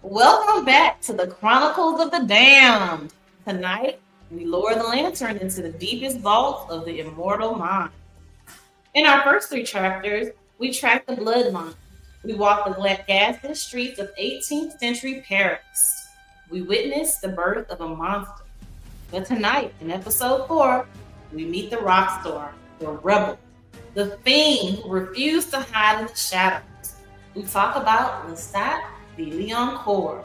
Welcome back to the Chronicles of the Damned. Tonight, we lower the lantern into the deepest vaults of the immortal mind. In our first three chapters, we track the bloodline. We walk the ghastly streets of 18th century Paris. We witness the birth of a monster. But tonight, in episode 4, we meet the rock star, the rebel, the fiend who refused to hide in the shadows. We talk about Lestat the Leon Core.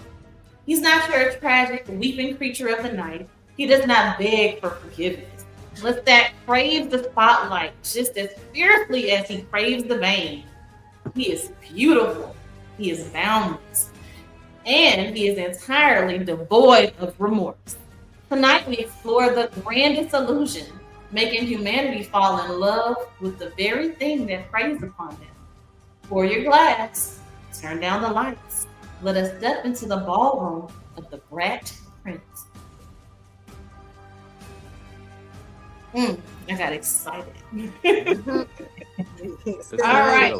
He's not your tragic, weeping creature of the night. He does not beg for forgiveness. Lestat craves the spotlight just as fiercely as he craves the vein. He is beautiful. He is boundless. And he is entirely devoid of remorse. Tonight we explore the grandest illusion, making humanity fall in love with the very thing that preys upon them. Pour your glass, turn down the lights. Let us step into the ballroom of the Brat Prince. I got excited. All right.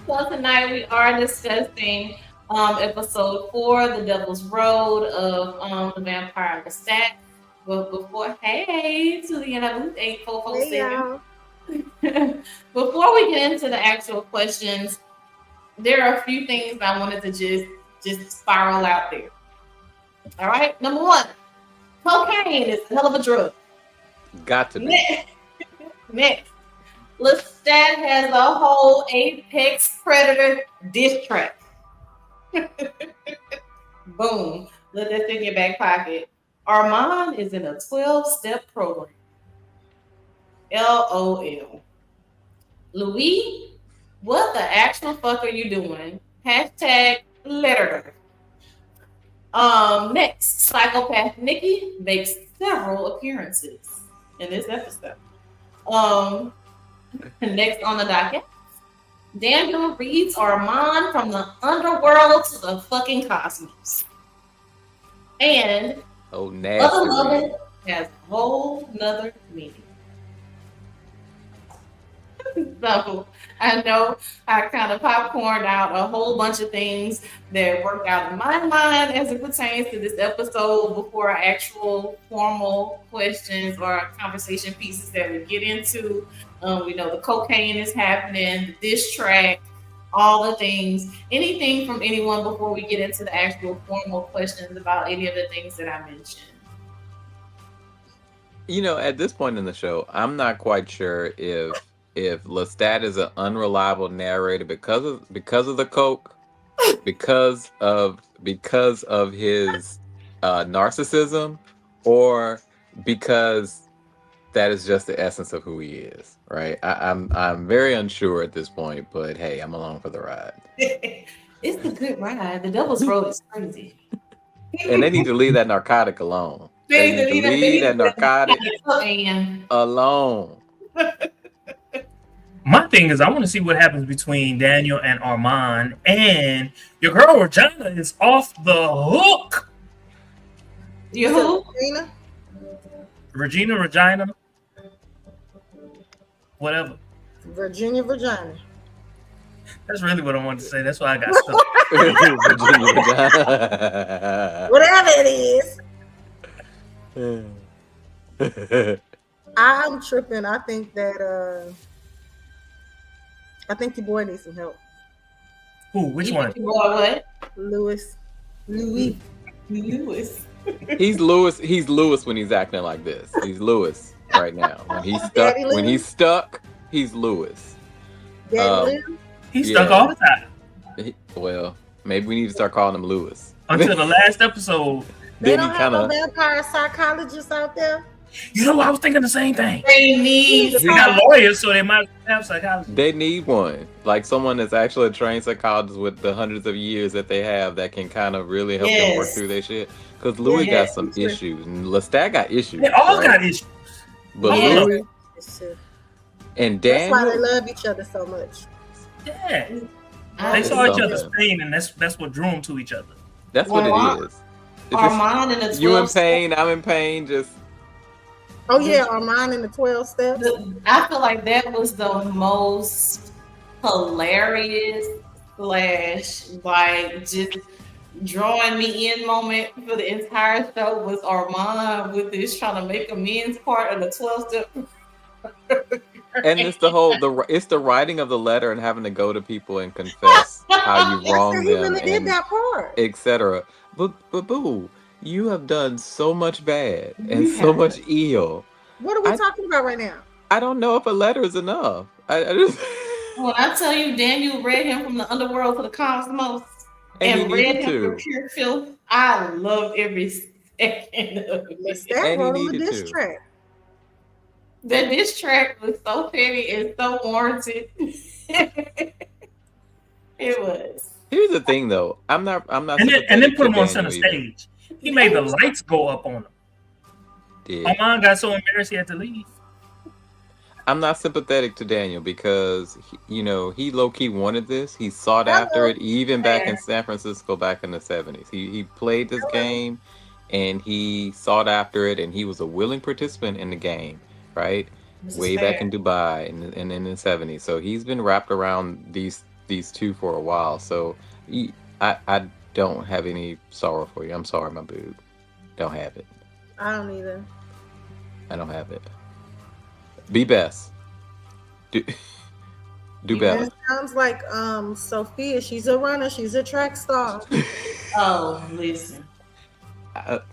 So tonight we are discussing episode 4, The Devil's Road of the Vampire Lestat. But before, hey, to the end of 8447. Before we get into the actual questions, there are a few things I wanted to just spiral out there. All right, number 1, cocaine is a hell of a drug. Got to be. Next, Lestat has a whole apex predator diss track. Boom, let that in your back pocket. Armand is in a 12-step program. LOL. Louis, what the actual fuck are you doing? Hashtag letter. Next, psychopath Nikki makes several appearances in this episode. Next on the docket, Daniel reads Armand from the underworld to the fucking cosmos. And nasty. Other Lovin' has a whole nother meaning. So I know I kind of popcorned out a whole bunch of things that worked out in my mind as it pertains to this episode before our actual formal questions or conversation pieces that we get into. We know the cocaine is happening, the diss track, all the things, anything from anyone before we get into the actual formal questions about any of the things that I mentioned. At this point in the show, I'm not quite sure if Lestat is an unreliable narrator because of the coke, because of his narcissism, or because that is just the essence of who he is, right? I'm very unsure at this point, but hey, I'm along for the ride. It's a good ride. The Devil's Road is crazy. And they need to leave that narcotic alone. They need to leave that narcotic alone. My thing is, I want to see what happens between Daniel and Armand, and your girl Regina is off the hook. You who? Regina, whatever. Virginia. That's really what I wanted to say. That's why I got stuck. Whatever it is. I'm tripping. I think that I think your boy needs some help. Who? Which one? Boy, what? Louis. He's Louis. He's Louis when he's acting like this. He's Louis right now. When he's stuck, he's Louis. He's stuck all the time. Well, maybe we need to start calling him Louis. Until the last episode. They don't have no vampire psychologists out there. You know, I was thinking the same thing. They got lawyers, so they might have psychologists. They need one, like someone that's actually a trained psychologist with the hundreds of years that they have that can kind of really help them work through their shit. Because Louis got some issues, and Lestat got issues. They all got issues. But Louis and Daniel, that's why they love each other so much. Yeah, they saw each other's pain, and that's what drew them to each other. That's what it is. Armand in the 12 you in pain, I'm in pain. Just Armand in the 12 steps. I feel like that was the most hilarious slash like just drawing me in moment for the entire show was Armand with this trying to make amends part of the 12 step. And it's it's the writing of the letter and having to go to people and confess how you Yes, wronged he them really did and that part. etc. But boo, you have done so much bad and You so have. much ill. What are we I talking about right now? I don't know if a letter is enough. I just When I tell you Daniel read him from the underworld to the cosmos and he and read needed him for to. pure filth, I love every second of it. Lestat And he wrote him a needed diss to. track. That this track was so petty and so warranted. It was. Here's the thing though. I'm not And then sympathetic put to him on Daniel center either. stage. He made the lights go up on him. Yeah. Armand got so embarrassed he had to leave. I'm not sympathetic to Daniel because he low key wanted this. He sought after it even back in San Francisco back in the 70s. He played this game and he sought after it and he was a willing participant in the game, right? Way back in Dubai and in the 70s. So he's been wrapped around these two for a while. So I don't have any sorrow for you. I'm sorry, my boo. Don't have it. I don't either. I don't have it. Be best. Do And better. it sounds like Sophia. She's a runner. She's a track star. Oh, listen.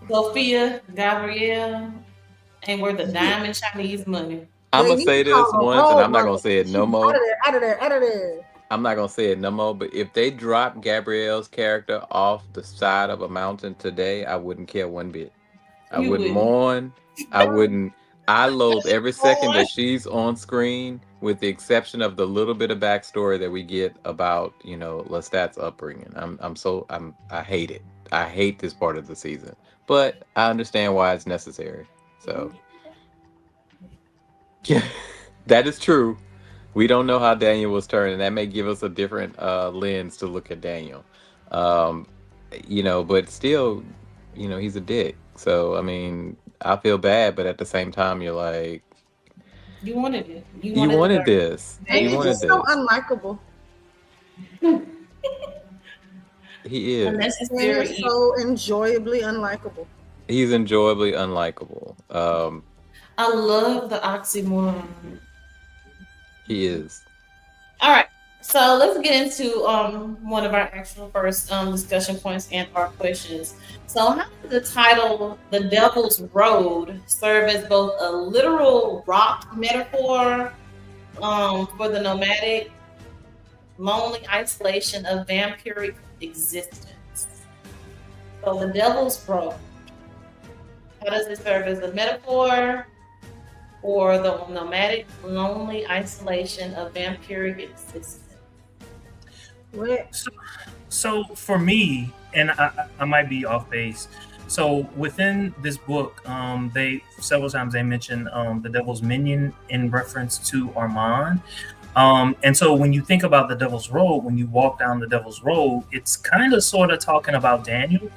Sophia, Gabrielle, ain't worth a dime in Chinese money. I'm They gonna need say to this call her once, and role I'm not gonna model. say it no Out more. of there, out of there, out of there. I'm not gonna say it no more. But if they drop Gabrielle's character off the side of a mountain today, I wouldn't care one bit. I You wouldn't wouldn't. mourn. I wouldn't. I loathe every second that she's on screen, with the exception of the little bit of backstory that we get about Lestat's upbringing. I hate it. I hate this part of the season, but I understand why it's necessary. So yeah, that is true. We don't know how Daniel was turned, and that may give us a different lens to look at Daniel. Um, but still, he's a dick. So I mean, I feel bad, but at the same time, you're like, You wanted it. you wanted this. And You he's wanted just so this. unlikable. He is. And Unnecessary. he's so enjoyably unlikable. He's enjoyably unlikable. I love the oxymoron. He is. All right, so let's get into one of our actual first discussion points and our questions. So, how does the title "The Devil's Road" serve as both a literal rock metaphor for the nomadic, lonely isolation of vampiric existence? So, the Devil's Road. How does it serve as a metaphor or the nomadic, lonely isolation of vampiric existence? So for me, and I might be off base. So within this book, they several times they mention the Devil's Minion in reference to Armand. And so when you think about the Devil's Road, when you walk down the Devil's Road, it's kind of sort of talking about Daniel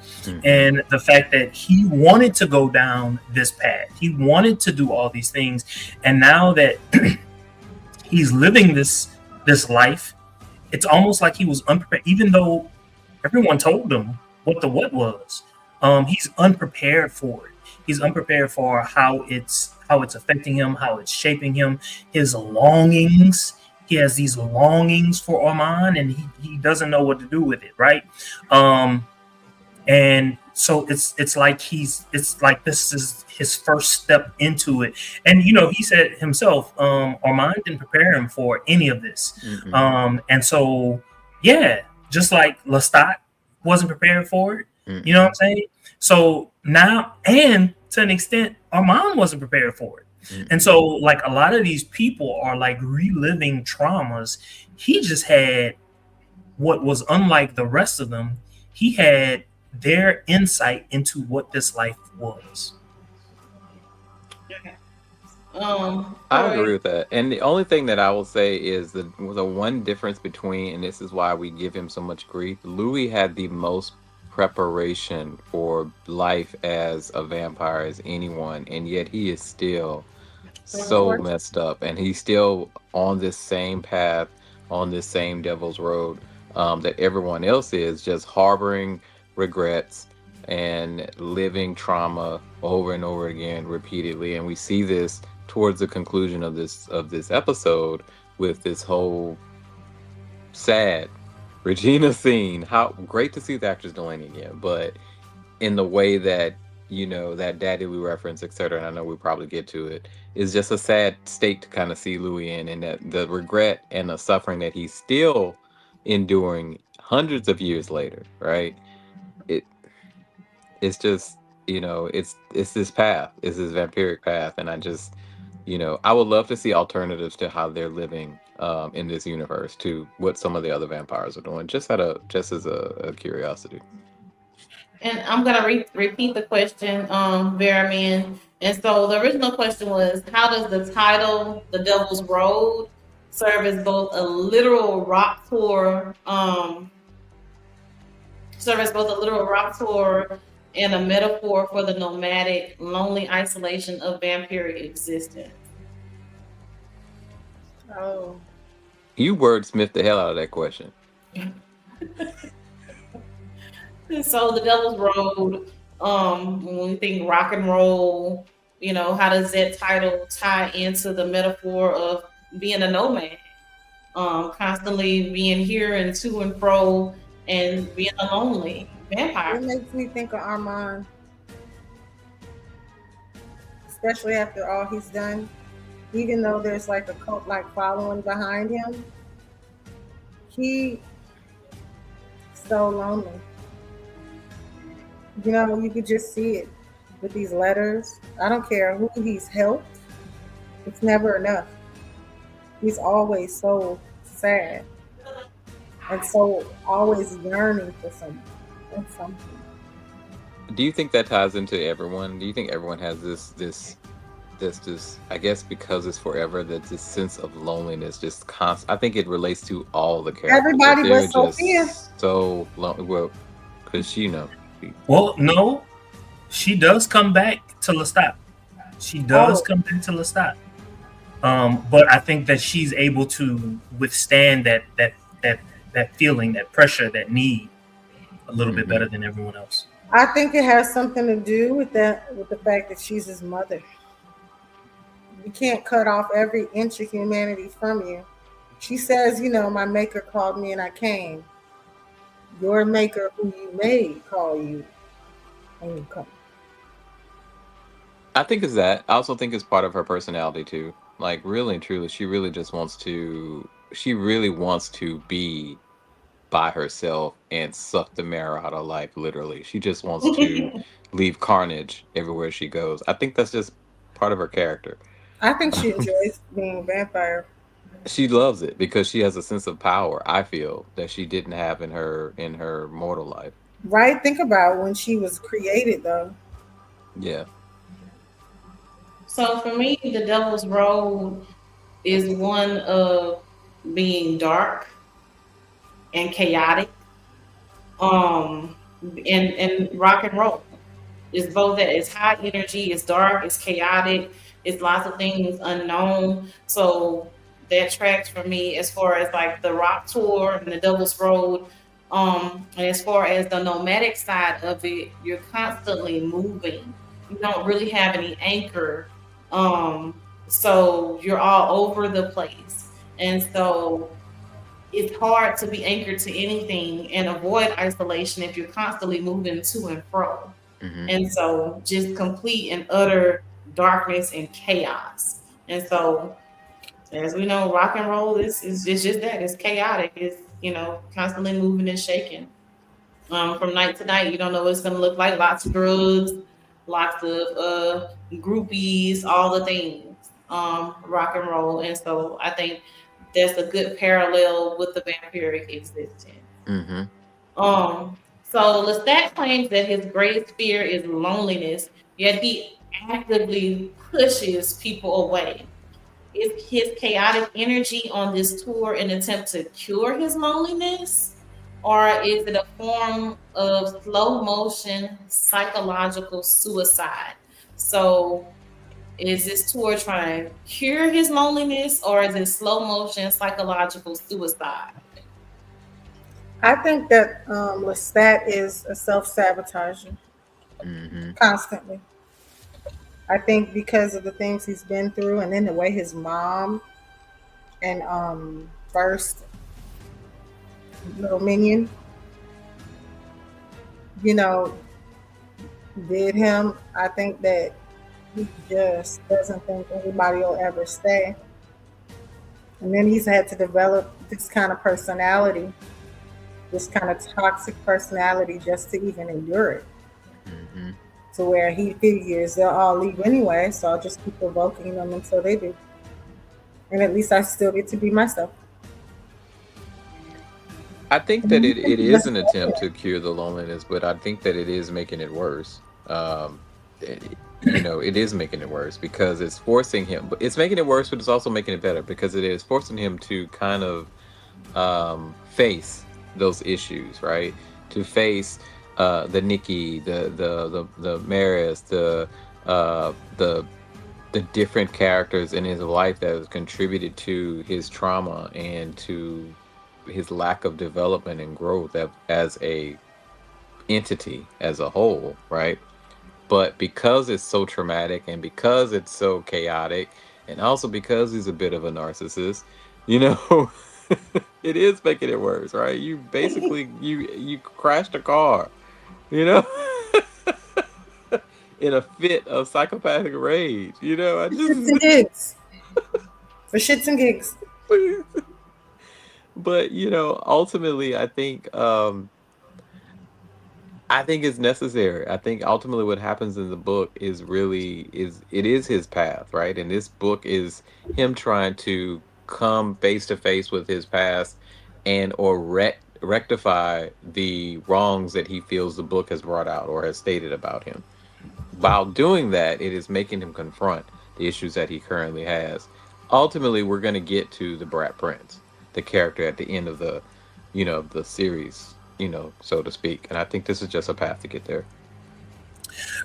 and the fact that he wanted to go down this path. He wanted to do all these things. And now that he's living this life, it's almost like he was unprepared, even though everyone told him what the what was. He's unprepared for it. He's unprepared for how it's affecting him, how it's shaping him, his longings. He has these longings for Armand, and he doesn't know what to do with it, right? And so it's like this is his first step into it. And he said himself, Armand didn't prepare him for any of this. And so just like Lestat wasn't prepared for it. You know what I'm saying? So now, and to an extent, Armand wasn't prepared for it. And so, like, a lot of these people are like reliving traumas. He just had what was unlike the rest of them. He had their insight into what this life was. I agree with that. And the only thing that I will say is the one difference between, and this is why we give him so much grief, Louis had the most preparation for life as a vampire as anyone, and yet he is still so messed up, and he's still on this same path, on this same devil's road, that everyone else is, just harboring regrets and living trauma over and over again repeatedly. And we see this towards the conclusion of this episode with this whole sad Regina scene. How great to see the actress Delaney again, but in the way that, that daddy we reference, etc. And I know we probably get to it, is just a sad state to kind of see Louis in, and that the regret and the suffering that he's still enduring hundreds of years later, right? It it's just, it's this path, it's this vampiric path, and I just, I would love to see alternatives to how they're living in this universe to what some of the other vampires are doing, just as a curiosity. And I'm gonna repeat the question, Veraman. And so the original question was, how does the title "The Devil's Road" serve as both a literal rock tour, and a metaphor for the nomadic, lonely isolation of vampiric existence? Oh, You wordsmith the hell out of that question. And so the Devil's Road, when we think rock and roll, how does that title tie into the metaphor of being a nomad, constantly being here and to and fro, and being a lonely vampire? it makes me think of Armand, especially after all he's done. Even though there's like a cult-like following behind him, he's so lonely. You could just see it with these letters. I don't care who he's helped, it's never enough. He's always so sad and so always yearning for something. Do you think that ties into everyone? Do you think everyone has this I guess because it's forever, that this sense of loneliness just constant? I think it relates to all the characters. Everybody They're but Sophia. so lonely. Well, because Well, no, she does come back to Lestat. She does Oh. come back to Lestat. But I think that she's able to withstand that feeling, that pressure, that need a little bit better than everyone else. I think it has something to do with the fact that she's his mother. You can't cut off every inch of humanity from you. She says, my maker called me and I came. Your maker, who you made, call you and you come. I think it's that. I also think it's part of her personality too. Like, really and truly, she really wants to be by herself and suck the marrow out of life, literally. She just wants to leave carnage everywhere she goes. I think that's just part of her character. I think she enjoys being a vampire. She loves it because she has a sense of power, I feel, that she didn't have in her mortal life. Right? Think about when she was created, though. Yeah. So for me, the Devil's Road is one of being dark and chaotic, and rock and roll. It's both that. It's high energy, it's dark, it's chaotic, it's lots of things unknown. So that tracks for me as far as like the rock tour and the Devil's Road. And as far as the nomadic side of it, you're constantly moving. You don't really have any anchor. So you're all over the place. And so it's hard to be anchored to anything and avoid isolation if you're constantly moving to and fro. And so just complete and utter darkness and chaos. And so, as we know, rock and roll is just that. It's chaotic. It's, constantly moving and shaking. From night to night, you don't know what it's going to look like. Lots of drugs, lots of groupies, all the things, rock and roll. And so I think that's a good parallel with the vampiric existence. So Lestat claims that his greatest fear is loneliness, yet he actively pushes people away. Is his chaotic energy on this tour an attempt to cure his loneliness? Or is it a form of slow motion psychological suicide? So is this tour trying to cure his loneliness, or is it slow motion psychological suicide? I think that Lestat is a self-sabotager Mm-hmm. constantly. I think because of the things he's been through, and then the way his mom and first little minion, you know, did him. I think that he just doesn't think anybody will ever stay. And then he's had to develop this kind of personality, this kind of toxic personality just to even endure it. Mm-hmm. To where he figures they'll all leave anyway, so I'll just keep provoking them until they do. And at least I still get to be myself. I think that it is an attempt to cure the loneliness, but I think that it is making it worse. It is making it worse because it's forcing him. But it's making it worse, but it's also making it better because it is forcing him to kind of face those issues, right? To face the Nikki, the Maris, the different characters in his life that have contributed to his trauma and to his lack of development and growth as a entity as a whole, right? But because it's so traumatic and because it's so chaotic and also because he's a bit of a narcissist, you know, it is making it worse, right? You basically you crashed a car, you know, in a fit of psychopathic rage, you know. I For shits just and gigs. For shits and gigs. but ultimately I think it's necessary. I think ultimately what happens in the book is really is it is his path, right? And this book is him trying to come face to face with his past and or rectify the wrongs that he feels the book has brought out or has stated about him. While doing that, it is making him confront the issues that he currently has. Ultimately, we're going to get to the Brat Prince, the character at the end of the series, so to speak. And I think this is just a path to get there.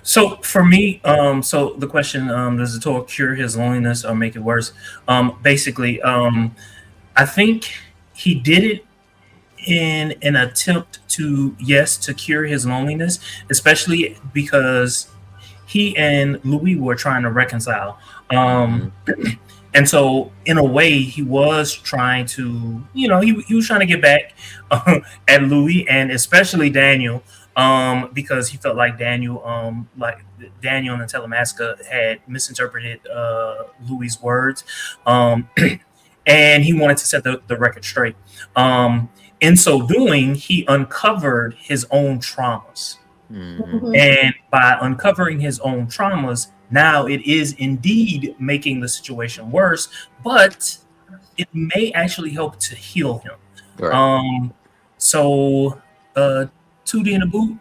So for me, so the question, does the tour cure his loneliness or make it worse? Basically, I think he did it in an attempt to, yes, to cure his loneliness, especially because he and Louis were trying to reconcile. Mhm. And so, in a way, he was trying to, he was trying to get back at Louis and especially Daniel, because he felt like Daniel and Telemaska had misinterpreted Louis's words, and he wanted to set the record straight. In so doing, he uncovered his own traumas. Mhm. And by uncovering his own traumas, now it is indeed making the situation worse, but it may actually help to heal him. Right. So 2D in the boot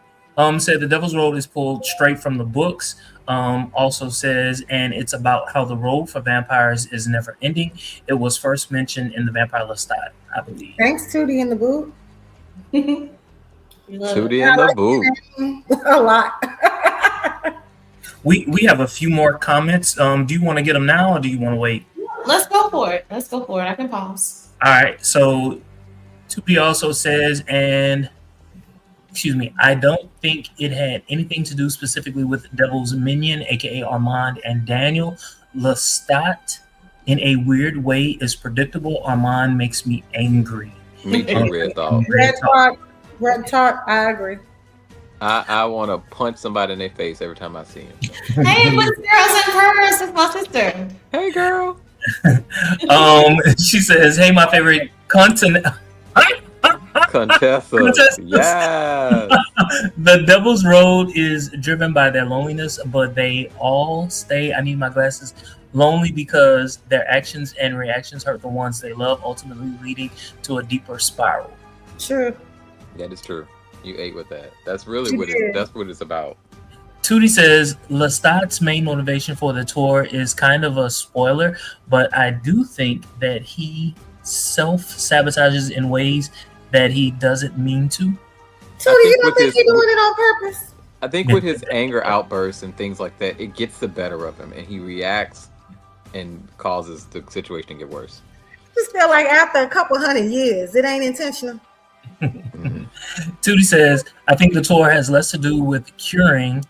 said the Devil's Road is pulled straight from the books. Also says, and it's about how the road for vampires is never ending. It was first mentioned in the Vampire Lestat, I believe. Thanks, Tootie in the boot. You love Tootie it. in the boot. A lot. We have a few more comments. Do you want to get them now or do you want to wait? Let's go for it. I can pause. All right. So 2P also says, and excuse me, I don't think it had anything to do specifically with Devil's Minion, aka Armand and Daniel. Lestat, in a weird way, is predictable. Armand makes me angry. Me too, Red Dog. Red Talk, I agree. I want to punch somebody in their face every time I see him. Hey, what's girls in Paris? It's my sister. Hey, girl. She says, "Hey, my favorite continent." Contessa. Yes. The Devil's Road is driven by their loneliness, but they all stay, I need my glasses, lonely because their actions and reactions hurt the ones they love, ultimately leading to a deeper spiral. True. That is true. You ate with that. That's really She that's what it's about. Tootie says Lestat's main motivation for the tour is kind of a spoiler, but I do think that he self-sabotages in ways that he doesn't mean to. Tootie, you don't think he's doing it on purpose? I think with his anger outbursts and things like that, it gets the better of him and he reacts and causes the situation to get worse. Just feel like after a couple hundred years, it ain't intentional. Tootie says, I think the tour has less to do with curing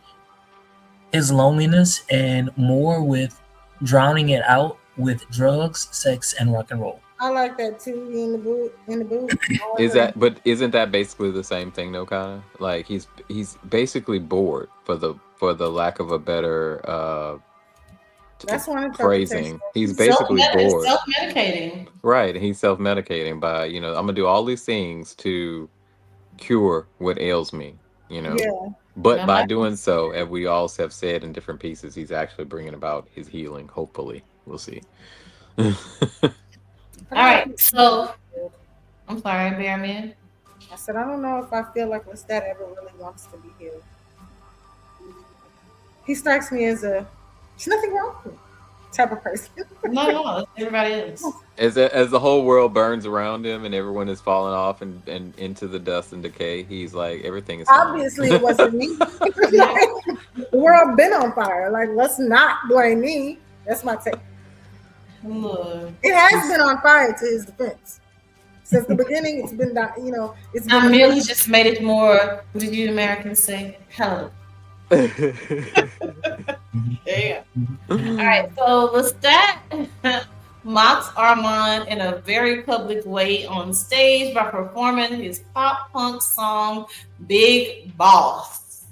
his loneliness and more with drowning it out with drugs, sex, and rock and roll. I like that too. In the boot. But isn't that basically the same thing though, kind of? Like he's basically bored for the lack of a better That's one phrasing. He's basically bored. Self-medicating. Right, he's self-medicating by, I'm gonna do all these things to cure what ails me, Yeah. But by doing so, as we all have said in different pieces, he's actually bringing about his healing. Hopefully, we'll see. All right, so I'm sorry, Bear Man. I said, I don't know if I feel like Lestat ever really wants to be healed. He strikes me as there's nothing wrong with him type of person. No, everybody is. As the whole world burns around him and everyone is falling off and into the dust and decay, he's like, everything is fine. Obviously, it wasn't me. The world been on fire. Like, let's not blame me. That's my take. Look, It has been on fire to his defense. Since the beginning, it's been, it's I been. merely just made it more, what did you Americans say? Hell. There you go. All right, so Lestat mocks Armand in a very public way on stage by performing his pop punk song Big Boss.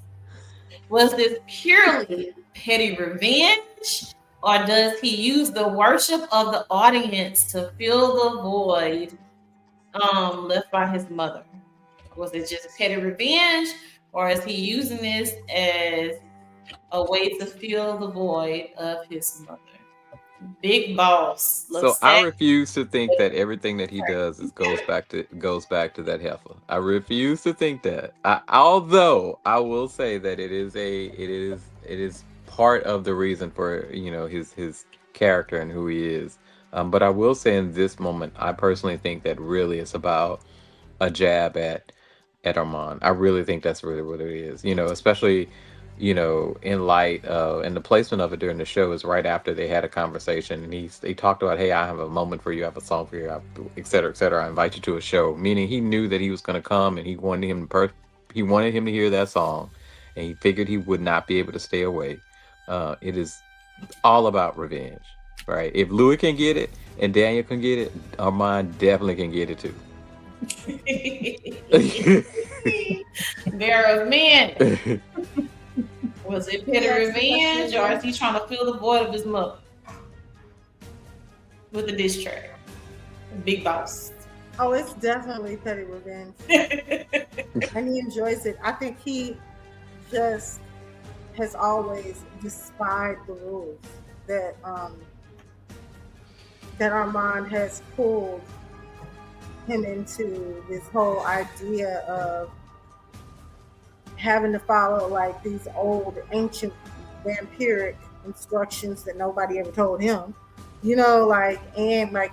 Was this purely petty revenge, or does he use the worship of the audience to fill the void left by his mother? Was it just petty revenge, or is he using this as a way to fill the void of his mother? Big Boss. So I refuse to think that everything that he does goes back to that heifer. I refuse to think that. Although I will say that it is part of the reason for his character and who he is. But I will say in this moment, I personally think that really it's about a jab at Armand. I really think that's really what it is. Especially in light of, and the placement of it during the show is right after they had a conversation and he talked about, hey, I have a moment for you, I have a song for you, et cetera, et cetera. I invite you to a show, meaning he knew that he was going to come and he wanted him to hear that song, and he figured he would not be able to stay away. It is all about revenge, right? If Louis can get it and Daniel can get it, Armand definitely can get it too. Bear of men. Was it petty revenge, or is he trying to fill the void of his mother with a diss track? Big Boss. Oh, it's definitely petty revenge. And he enjoys it. I think he just has always despised the rules that Armand has pulled him into, this whole idea of having to follow like these old ancient vampiric instructions that nobody ever told him, and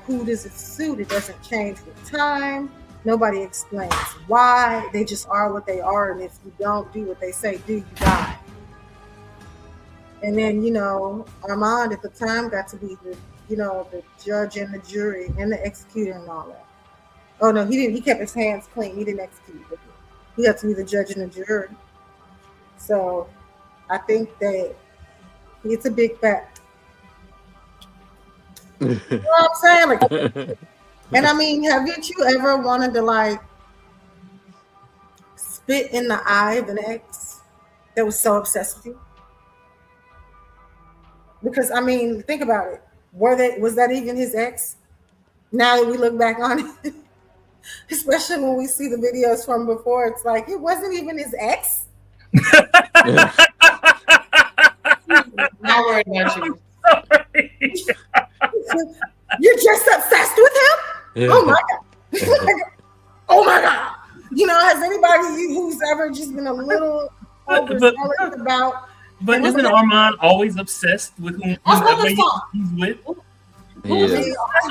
who does it suit? It doesn't change with time. Nobody explains why. They just are what they are, and if you don't do what they say do, you die. And then Armand at the time got to be the judge and the jury and the executor and all that. Oh no, he didn't. He kept his hands clean. He didn't execute. He got to be the judge and the jury. So I think that it's a big fact. You know what I'm saying? And I mean, haven't you ever wanted to spit in the eye of an ex that was so obsessed with you? Because I mean, think about it. Was that even his ex? Now that we look back on it, especially when we see the videos from before, it's like it wasn't even his ex. Not worried about you. You're just obsessed with him? Yeah. Oh my god. Oh my god. Has anybody who's ever just been a little overzealous about? But isn't Armand always obsessed with whoever he's with? Yeah. I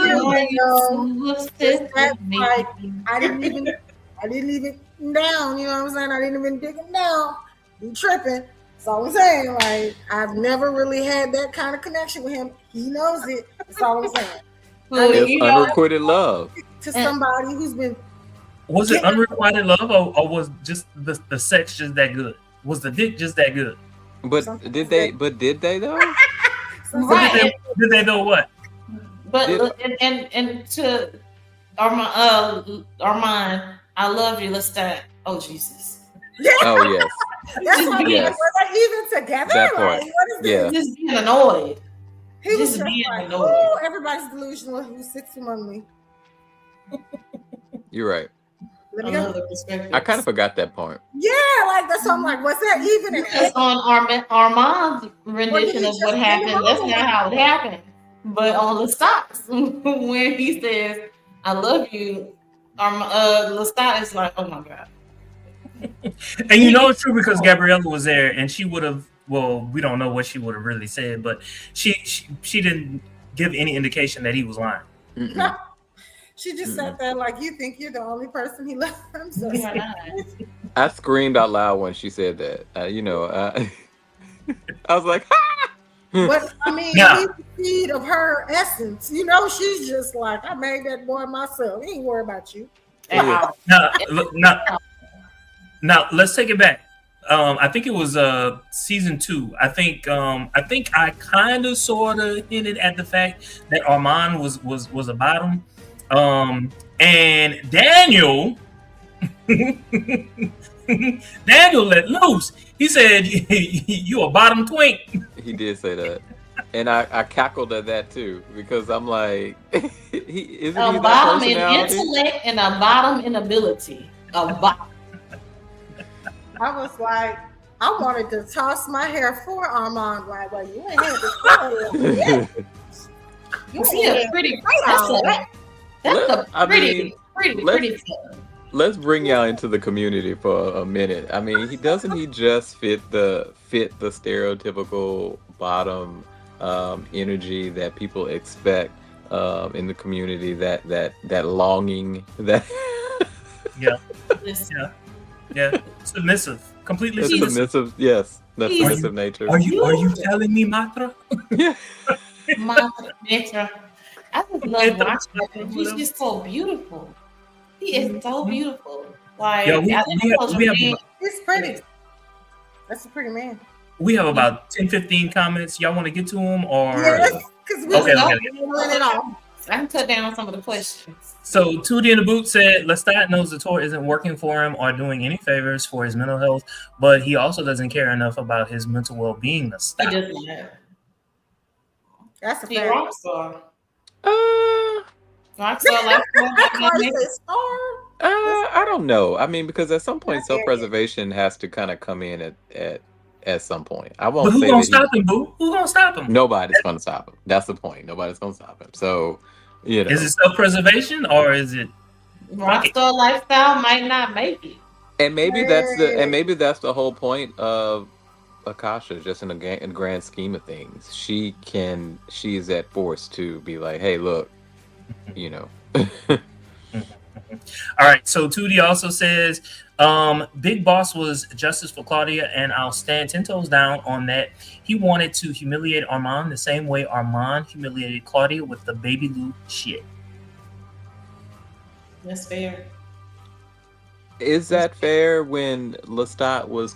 didn't even down, you know what I'm saying? I didn't even dig him down. Be tripping. That's all I'm saying. I've never really had that kind of connection with him. He knows it. That's all I'm saying. It's unrequited love to somebody who's been Was it unrequited love, or was just the sex just that good? Was the dick just that good? But did they? But did they though? Right. Did they know what? But and to Armand, I love you. Let's start. Oh Jesus. Oh yes. That's why Yes. were they even together? That part. Like, what is this? Yeah. Just being annoyed. He was Just just being like, annoyed. "Ooh, everybody's delusional. Who sits among me?" You're right. Let me go. Another perspective. I kind of forgot that part. Yeah, like that's. So I'm like, was that even an? Because on Armand's rendition of just what in the happened, that's moment. not how it happened. But on Lestat's, when he says, "I love you," Lestat is like, "Oh my god." And you know it's true because Gabriella was there, and she would have. Well, we don't know what she would have really said, but she didn't give any indication that he was lying. Mm-mm. She just sat there like, you think you're the only person he loves. So Why not? I screamed out loud when she said that. I was like, "Ah!" But I mean, Yeah. he's the seed of her essence. You know, she's just like, I made that boy myself. He ain't worried about you. Wow. Now let's take it back. I think it was season 2. I think I kind of sort of hinted at the fact that Armand was a bottom, and Daniel Daniel let loose. He said, "You a bottom twink." He did say that, and I cackled at that too because I'm like, isn't he A that bottom in personality? intellect and a bottom in ability. A bottom. I was like, I wanted to toss my hair for Armand. Like, well, you ain't had to tell him yet. You See ain't a had pretty. to say That's a I pretty, mean, pretty son. Let's bring y'all into the community for a minute. I mean, he just fit the stereotypical bottom energy that people expect in the community. That longing that Yeah, submissive, completely that submissive. submissive. Yes, that He's- submissive nature. Are you telling me, Matra? Yeah. My nature. I just love watching him. He's just so beautiful. He is so beautiful. Like, Yeah, we I have He's pretty. That's a pretty man. we have about 10-15 comments. Y'all want to get to them, or Yes, because we Okay, just okay. pulling it off. I can cut down on some of the questions. So, Tootie in the Boot said Lestat knows the tour isn't working for him or doing any favors for his mental health, but he also doesn't care enough about his mental well-being to He stop. doesn't have. That's a He a fact. rock star. Uh, Rock star, like Cardi said star. I don't know. I mean, because at some point, I hear you. self-preservation has to kind of come in at some point. I But won't who say gonna that stop him, Boo? Who gonna stop him? nobody's going to stop him. That's the point. Nobody's going to stop him. So, Is it self-preservation or is it? rock star lifestyle might not make it. and maybe that's the whole point of Akasha. Just in the grand scheme of things, she's that force to be like, hey, look, All right. So Tootie also says, Big Boss was justice for Claudia, and I'll stand 10 toes down on that. He wanted to humiliate Armand the same way Armand humiliated Claudia with the baby Lou shit. That's fair. Is that fair when Lestat was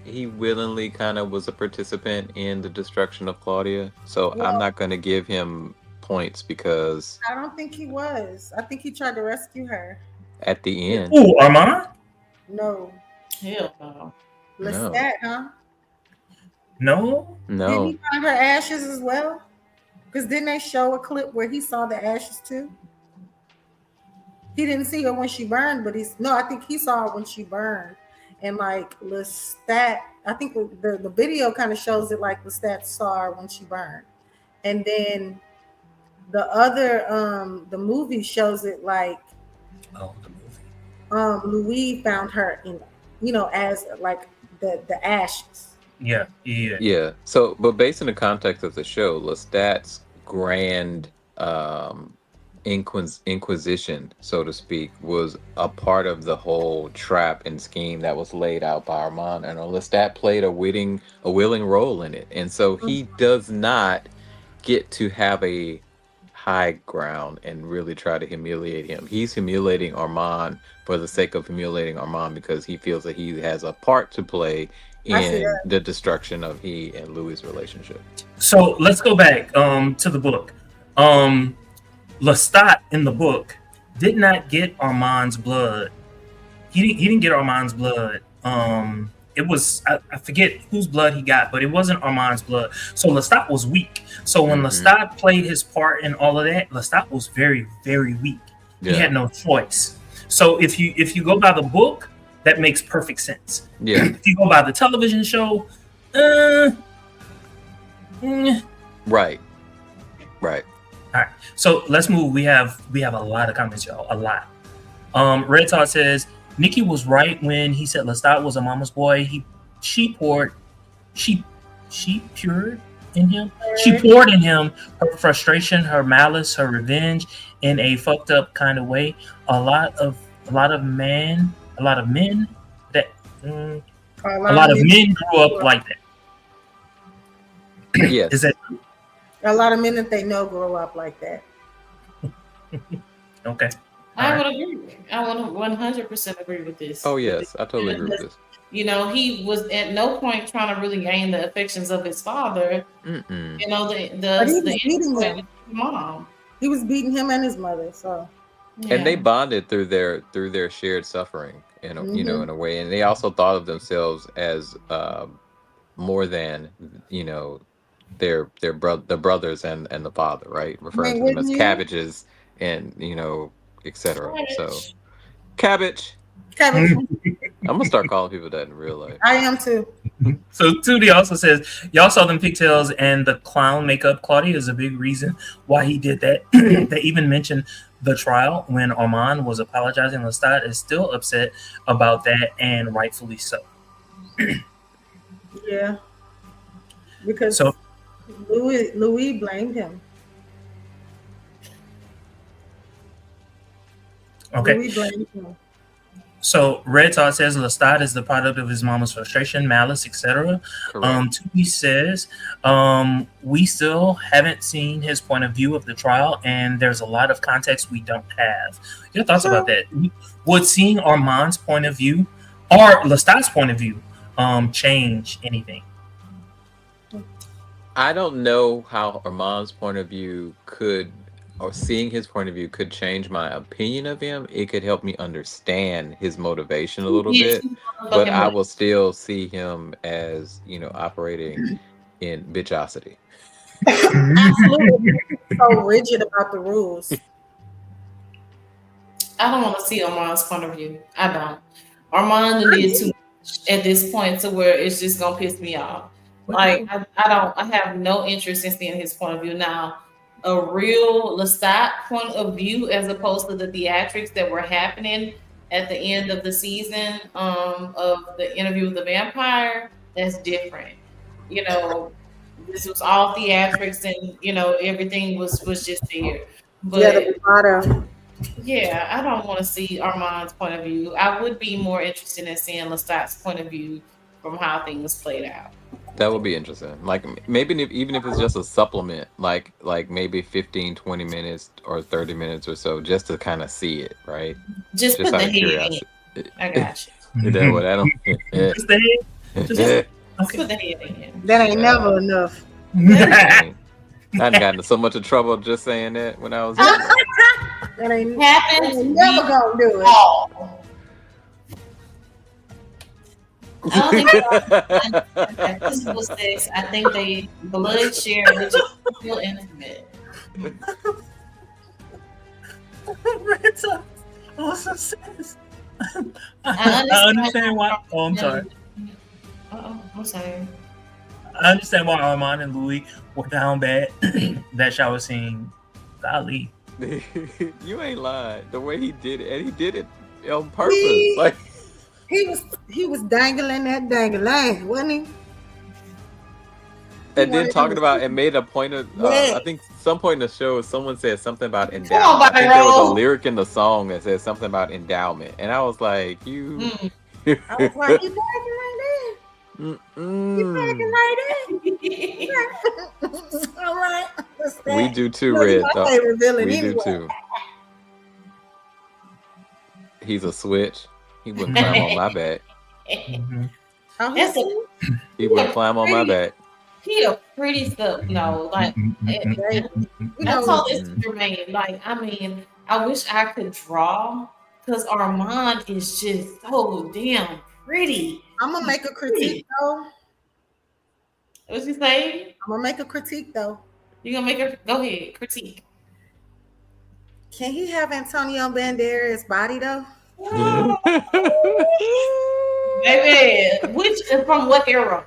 he willingly was a participant in the destruction of Claudia? So Well- I'm not going to give him points because I don't think he was. I think he tried to rescue her. at the end, Ooh, Armand? No. Hell no. Lestat, huh? No. Didn't no, he find her ashes as well? Because didn't they show a clip where he saw the ashes too? He didn't see her when she burned, but I think he saw her when she burned. And like Lestat, I think the video kind of shows it like Lestat saw her when she burned. And then the other the movie shows it like Oh, the movie. Louis found her in as like the ashes. Yeah. yeah. So, but based in the context of the show, Lestat's grand inquisition, so to speak, was a part of the whole trap and scheme that was laid out by Armand, and Lestat played a willing role in it, and so he does not get to have a high ground and really try to humiliate him. He's humiliating Armand for the sake of humiliating Armand because he feels that he has a part to play I see in that. the destruction of he and Louis' relationship. So let's go back to the book. Lestat in the book did not get Armand's blood. He didn't get Armand's blood. It was I forget whose blood he got, but it wasn't Armand's blood. So Lestat was weak. So when Lestat played his part in all of that, Lestat was very, very weak. Yeah. He had no choice. So if you go by the book, that makes perfect sense. Yeah. If you go by the television show, Right. All right, so let's move. We have a lot of comments, y'all. A lot. Red Todd says Nikki was right when he said Lestat was a mama's boy. She poured in him. She poured in him her frustration, her malice, her revenge in a fucked up kind of way. A lot of men grew up like that. Yes. Is that A lot of men that they know grow up like that. okay? I would agree. I would 100% agree with this. Oh yes, I totally agree with this. You know, he was at no point trying to really gain the affections of his father. Mm-mm. You know, But he was beating him. mom. He was beating him and his mother. So And they bonded through their shared suffering in a, you know, in a way, and they also thought of themselves as more than, you know, the brothers and the father, right? Referring to them as cabbages and, you know, etc. So cabbage. I'm gonna start calling people that in real life. I am too. So Tootie also says, y'all saw them pigtails and the clown makeup. Claudia is a big reason why he did that. They even mentioned the trial when Armand was apologizing. Lestat is still upset about that, and rightfully so. Yeah. Because So Louis blamed him. okay. Louis blamed him. So Red Todd says Lestat is the product of his mama's frustration, malice, etc. Tootie says we still haven't seen his point of view of the trial, and there's a lot of context we don't have. Your thoughts about that? Would seeing Armand's point of view or Lestat's point of view change anything? I don't know how Armand's point of view could, or seeing his point of view could change my opinion of him. It could help me understand his motivation a little bit, but I will still see him as, you know, operating in bitchosity. Absolutely. So rigid about the rules. I don't want to see Armand's point of view. I don't. Armand did too much at this point to where it's just gonna piss me off. Like I have no interest in seeing his point of view now. A real Lestat point of view, as opposed to the theatrics that were happening at the end of the season of the Interview with the Vampire, that's different. You know, this was all theatrics, and you know everything was just there. But yeah, I don't want to see Armand's point of view. I would be more interested in seeing Lestat's point of view from how things played out. That would be interesting. Like maybe even if it's just a supplement, like maybe 15, 20 minutes or 30 minutes or so, just to kind of see it, right? Just put the out of head curiosity. in. I got you. That what I don't. Just the head. Just put the head in. That ain't never enough. I done gotten in so much of trouble just saying that when I was. That ain't happens. Never gonna do it. I don't think physical sex. I think they blood share, which is feel intimate. Rita also says, I understand why. Oh, I'm sorry. I'm sorry. I understand why Armand and Louis were down bad that shower scene. Golly, You ain't lying. The way he did it, and he did it on purpose. Like he was dangling that dangling, wasn't he? And then talking about and made a point of I think some point in the show someone said something about endowment. I think there was a lyric in the song that said something about endowment, and I was like, you. I was like, you bragging like that? You bragging like that? All right. We do too, Really Red. my favorite villain We anyway. do too. He's a switch. He wouldn't climb on my back. Mhm. Oh, That's he's a- He wouldn't climb on my back. He a pretty stuff, like baby. You I know, told this to Jermaine. Like, I mean, I wish I could draw because Armand is just so damn pretty. I'm gonna make a critique though. What's he say? I'm gonna make a critique though. You gonna make her go ahead, critique. Can he have Antonio Banderas' body though? Baby, which is from what era?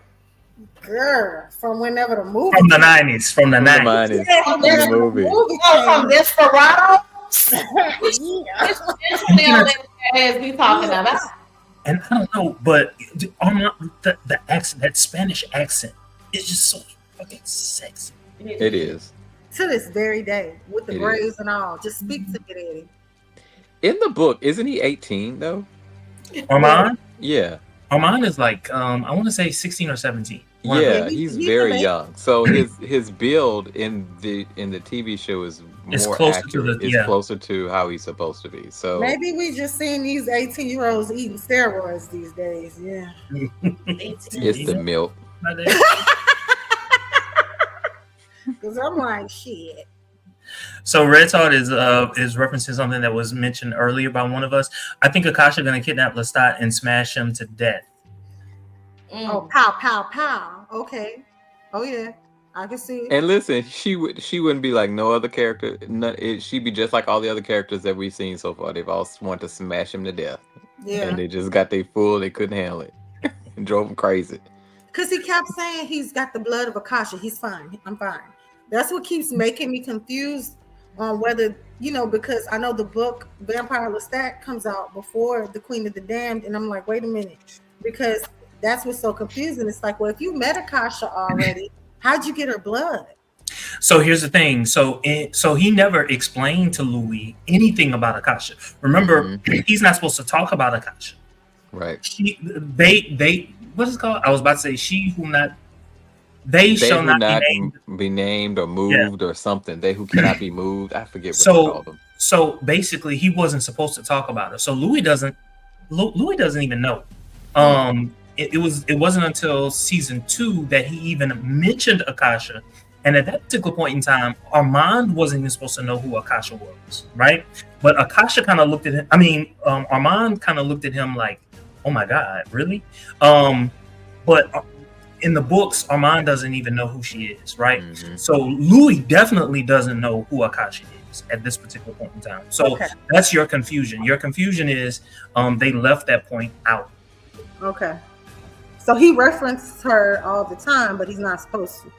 Girl, from whenever the movie From the 90s. From the 90s. Mine is From the the movie. from Desperado? yeah. Which Chanel as we talking about? And I don't know, but the accent, that Spanish accent, is just so fucking sexy. It is. To this very day, with the It braids and all. Just speak to me, Eddie. In the book, isn't he 18 though? Armand? Yeah. Armand is like, I want to say 16 or 17. One of Yeah, them. He's he's very a- young. So his build in the TV show is It's more closer to accurate. the- It's yeah. closer to how he's supposed to be. So Maybe we just seen these 18-year-olds eating steroids these days. Yeah. it's the milk. Right there. Because I'm like, shit. So Red Tart is referencing something that was mentioned earlier by one of us. I think Akasha gonna kidnap Lestat and smash him to death. Oh, pow, pow, pow. Okay. Oh, yeah. I can see it. And listen, she wouldn't be like no other character. She'd be just like all the other characters that we've seen so far. They've all wanted to smash him to death, Yeah. and they just got they full. They couldn't handle it, and drove him crazy. Because he kept saying he's got the blood of Akasha. He's fine. I'm fine. That's what keeps making me confused on whether, because I know the book Vampire Lestat comes out before The Queen of the Damned. And I'm like, wait a minute. Because that's what's so confusing. It's like, well, if you met Akasha already, how'd you get her blood? So here's the thing. So he never explained to Louis anything about Akasha. Remember, he's not supposed to talk about Akasha. Right. They what is it called? I was about to say she who not they shall who not not be named. be named or moved or something. They who cannot be moved. I forget what they So call them. so basically he wasn't supposed to talk about her. So Louis doesn't even know. It wasn't until season 2 that he even mentioned Akasha. And at that particular point in time, Armand wasn't even supposed to know who Akasha was, right? But Akasha kind of looked at him. Armand kind of looked at him like, "Oh my God, really?" But in the books, Armand doesn't even know who she is, right? Mhm. So Louis definitely doesn't know who Akasha is at this particular point in time. So Okay. that's your confusion. Your confusion is they left that point out. Okay. So he references her all the time, but he's not supposed to.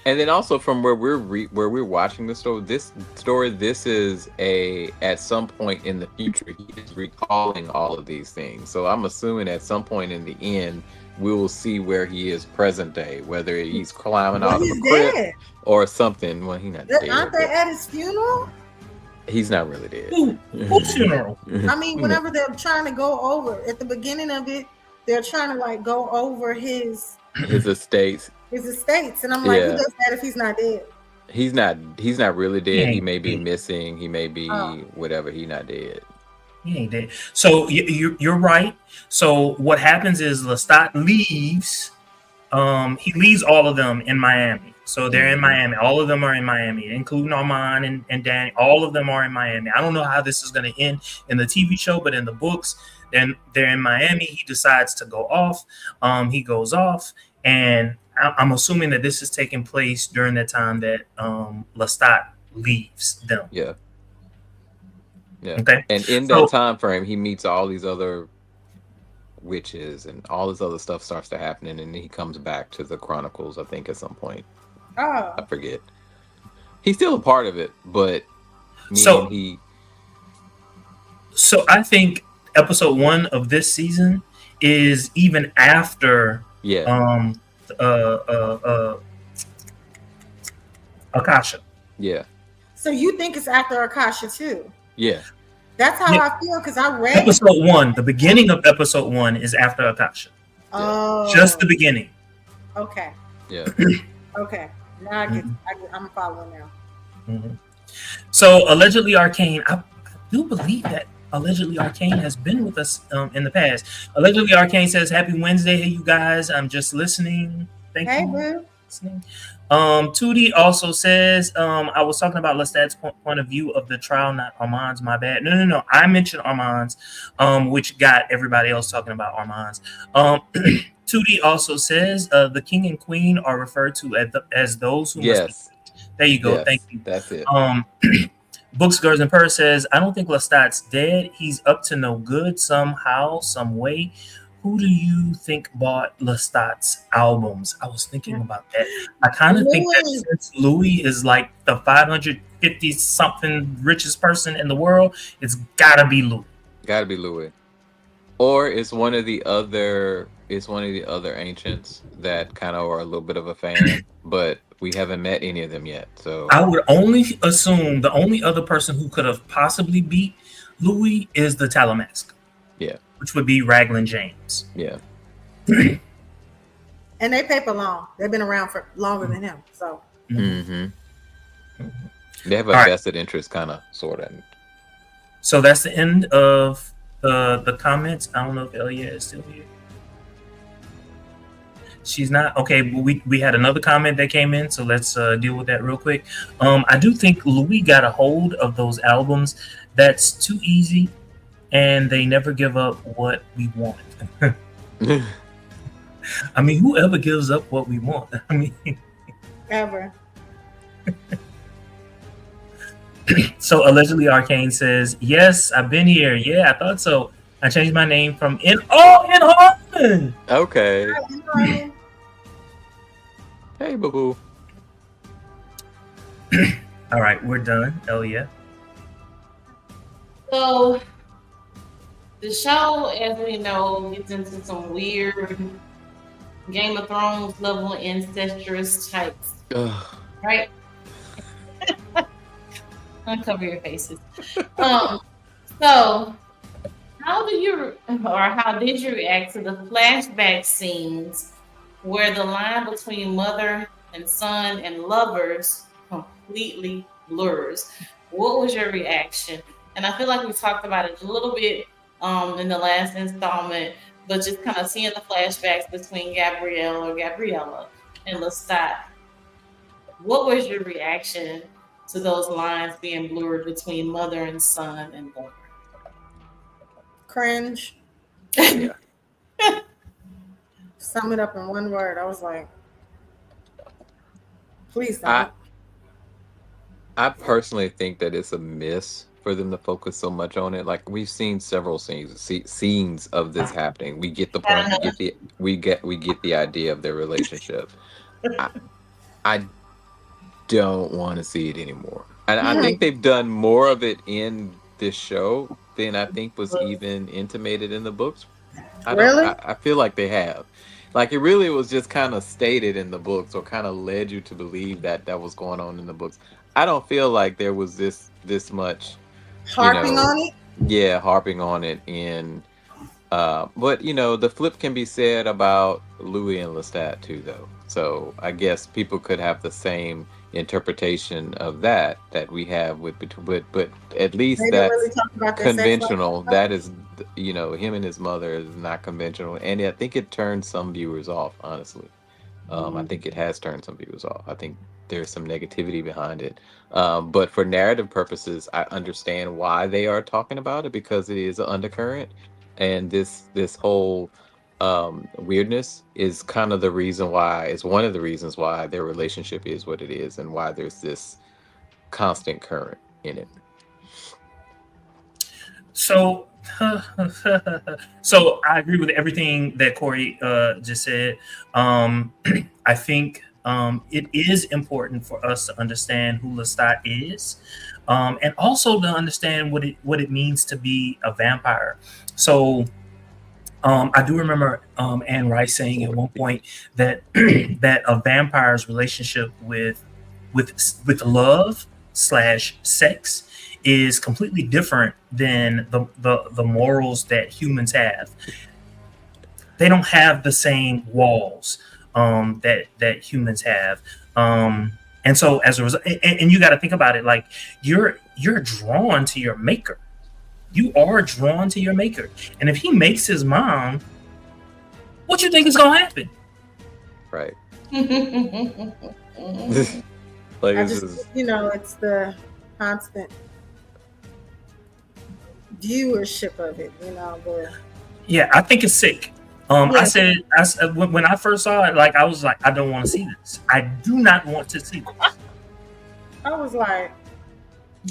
And then also from where we're watching the story, this is at some point in the future he is recalling all of these things. So I'm assuming at some point in the end we will see where he is present day, whether he's climbing out of a He's crypt dead. or something. Well, he's not dead. Aren't they but at his funeral? he's not really dead. Whose funeral? I mean, whenever they're trying to go over at the beginning of it, they're trying to like go over his His estates. estates, and I'm like, Yeah. who does that if he's not dead? He's not really dead. He He ain't may be dead. missing. He may be whatever. He's not dead. He ain't dead. So you're right. So what happens is Lestat leaves. He leaves all of them in Miami. So they're in Miami. All of them are in Miami, including Armand and Danny. All of them are in Miami. I don't know how this is going to end in the TV show, but in the books, then they're in Miami. He decides to go off. He goes off, and I'm assuming that this is taking place during the time that Lestat leaves them. Yeah. Yeah. Okay. And in So- that time frame, he meets all these other witches, and all this other stuff starts to happen, and then he comes back to the Chronicles. I think at some point, Oh, I forget. He's still a part of it, but So- he. So I think episode 1 of this season is even after Yeah. Akasha. Yeah. so you think it's after Akasha too? Yeah. That's how Yeah. I feel because I read. Episode 1, the beginning of episode 1 is after Akasha. Oh, Just the beginning. Okay. Yeah. Okay. Now I'm following now. Mhm. So allegedly Arcane, I do believe that allegedly Arcane has been with us in the past. Allegedly Arcane says, "Happy Wednesday, hey you guys. I'm just listening. Thank Hey, you boo. for listening." Tootie also says, "I was talking about Lestat's point of view of the trial, not Armand's. My bad. No. I mentioned Armand's, which got everybody else talking about Armand's." Tootie also says, "The king and queen are referred to as those who must be." Yes. There you go. Thank Yes. you. That's it. Books, Girls, and Purse says, "I don't think Lestat's dead. He's up to no good somehow, some way. Who do you think bought Lestat's albums?" I was thinking about that. I kind of think that Louis. since Louis is like the 550 something richest person in the world, it's gotta be Louis. Gotta be Louis. Or it's one of the other ancients that kind of are a little bit of a fan, but we haven't met any of them yet. So I would only assume the only other person who could have possibly beat Louis is the Talamask. Yeah. Which would be Raglan James. Yeah. And they paper long. They've been around for longer than him. So Mm-hmm. They have a All right. vested interest, kind of, sort of. So that's the end of the comments. I don't know if Elia is still here. She's not. Okay, but we had another comment that came in, so let's deal with that real quick. I do think Louis got a hold of those albums. That's too easy, and they never give up what we want. I mean, whoever gives up what we want? I mean, ever. So allegedly Arcane says, "Yes, I've been here. Yeah, I thought so. I changed my name from in Harmon." Okay. You know what I mean? Hey, boo boo. All right, we're done. Elia. So the show, as we know, gets into some weird Game of Thrones level incestuous types, Ugh. right? Uncover your faces. So how did you react to the flashback scenes where the line between mother and son and lovers completely blurs? What was your reaction? And I feel like we talked about it a little bit in the last installment, but just kind of seeing the flashbacks between Gabriella and Lestat. What was your reaction to those lines being blurred between mother and son and daughter? Cringe. Yeah. Sum it up in one word. I was like, please don't. I personally think that it's a miss for them to focus so much on it. Like, we've seen several scenes of this happening. We get the point. We get the idea of their relationship. I don't want to see it anymore. And I think they've done more of it in this show than I think was even intimated in the books. Really? I feel like they have. Like, it really was just kind of stated in the books, or kind of led you to believe that was going on in the books. I don't feel like there was this much Harping on it? Yeah, harping on it in but the flip can be said about Louis and Lestat too, though. So I guess people could have the same interpretation of that we have but at least They didn't that's really talk about their sex conventional. life. That is, him and his mother is not conventional, and I think it turned some viewers off, honestly. I think it has turned some viewers off. I think there's some negativity behind it, but for narrative purposes, I understand why they are talking about it, because it is an undercurrent, and this whole weirdness is kind of the reason why. It's one of the reasons why their relationship is what it is, and why there's this constant current in it. So, so I agree with everything that Corey just said. I think it is important for us to understand who Lestat is, and also to understand what it means to be a vampire. So, I do remember Anne Rice saying at one point that that a vampire's relationship with love / sex is completely different than the morals that humans have. They don't have the same walls that humans have. And so as a result, and you got to think about it, like you're drawn to your maker. You are drawn to your maker, and if he makes his mom, what you think is gonna happen? Right. Mhm. Like I this just, is it's the constant viewership of it. Yeah, I think it's sick. Yeah. I said when I first saw it, like I was like, I don't want to see this. I do not want to see this. I was like,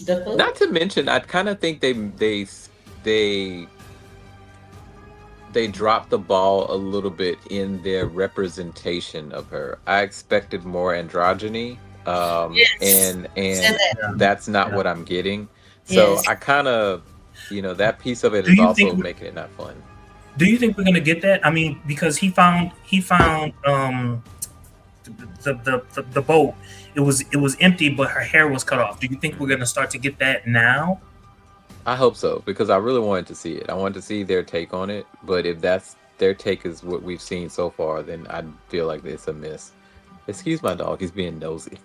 not to mention. I kind of think they dropped the ball a little bit in their representation of her. I expected more androgyny, Yes. and that's not what I'm getting. So Yes. I kind of, that piece of it Do is you also think making it not fun. Do you think we're gonna get that? I mean, because he found the boat. It was empty, but her hair was cut off. Do you think we're gonna start to get that now? I hope so, because I really wanted to see it. I wanted to see their take on it, but if that's their take is what we've seen so far, then I feel like it's a miss. Excuse my dog, he's being nosy.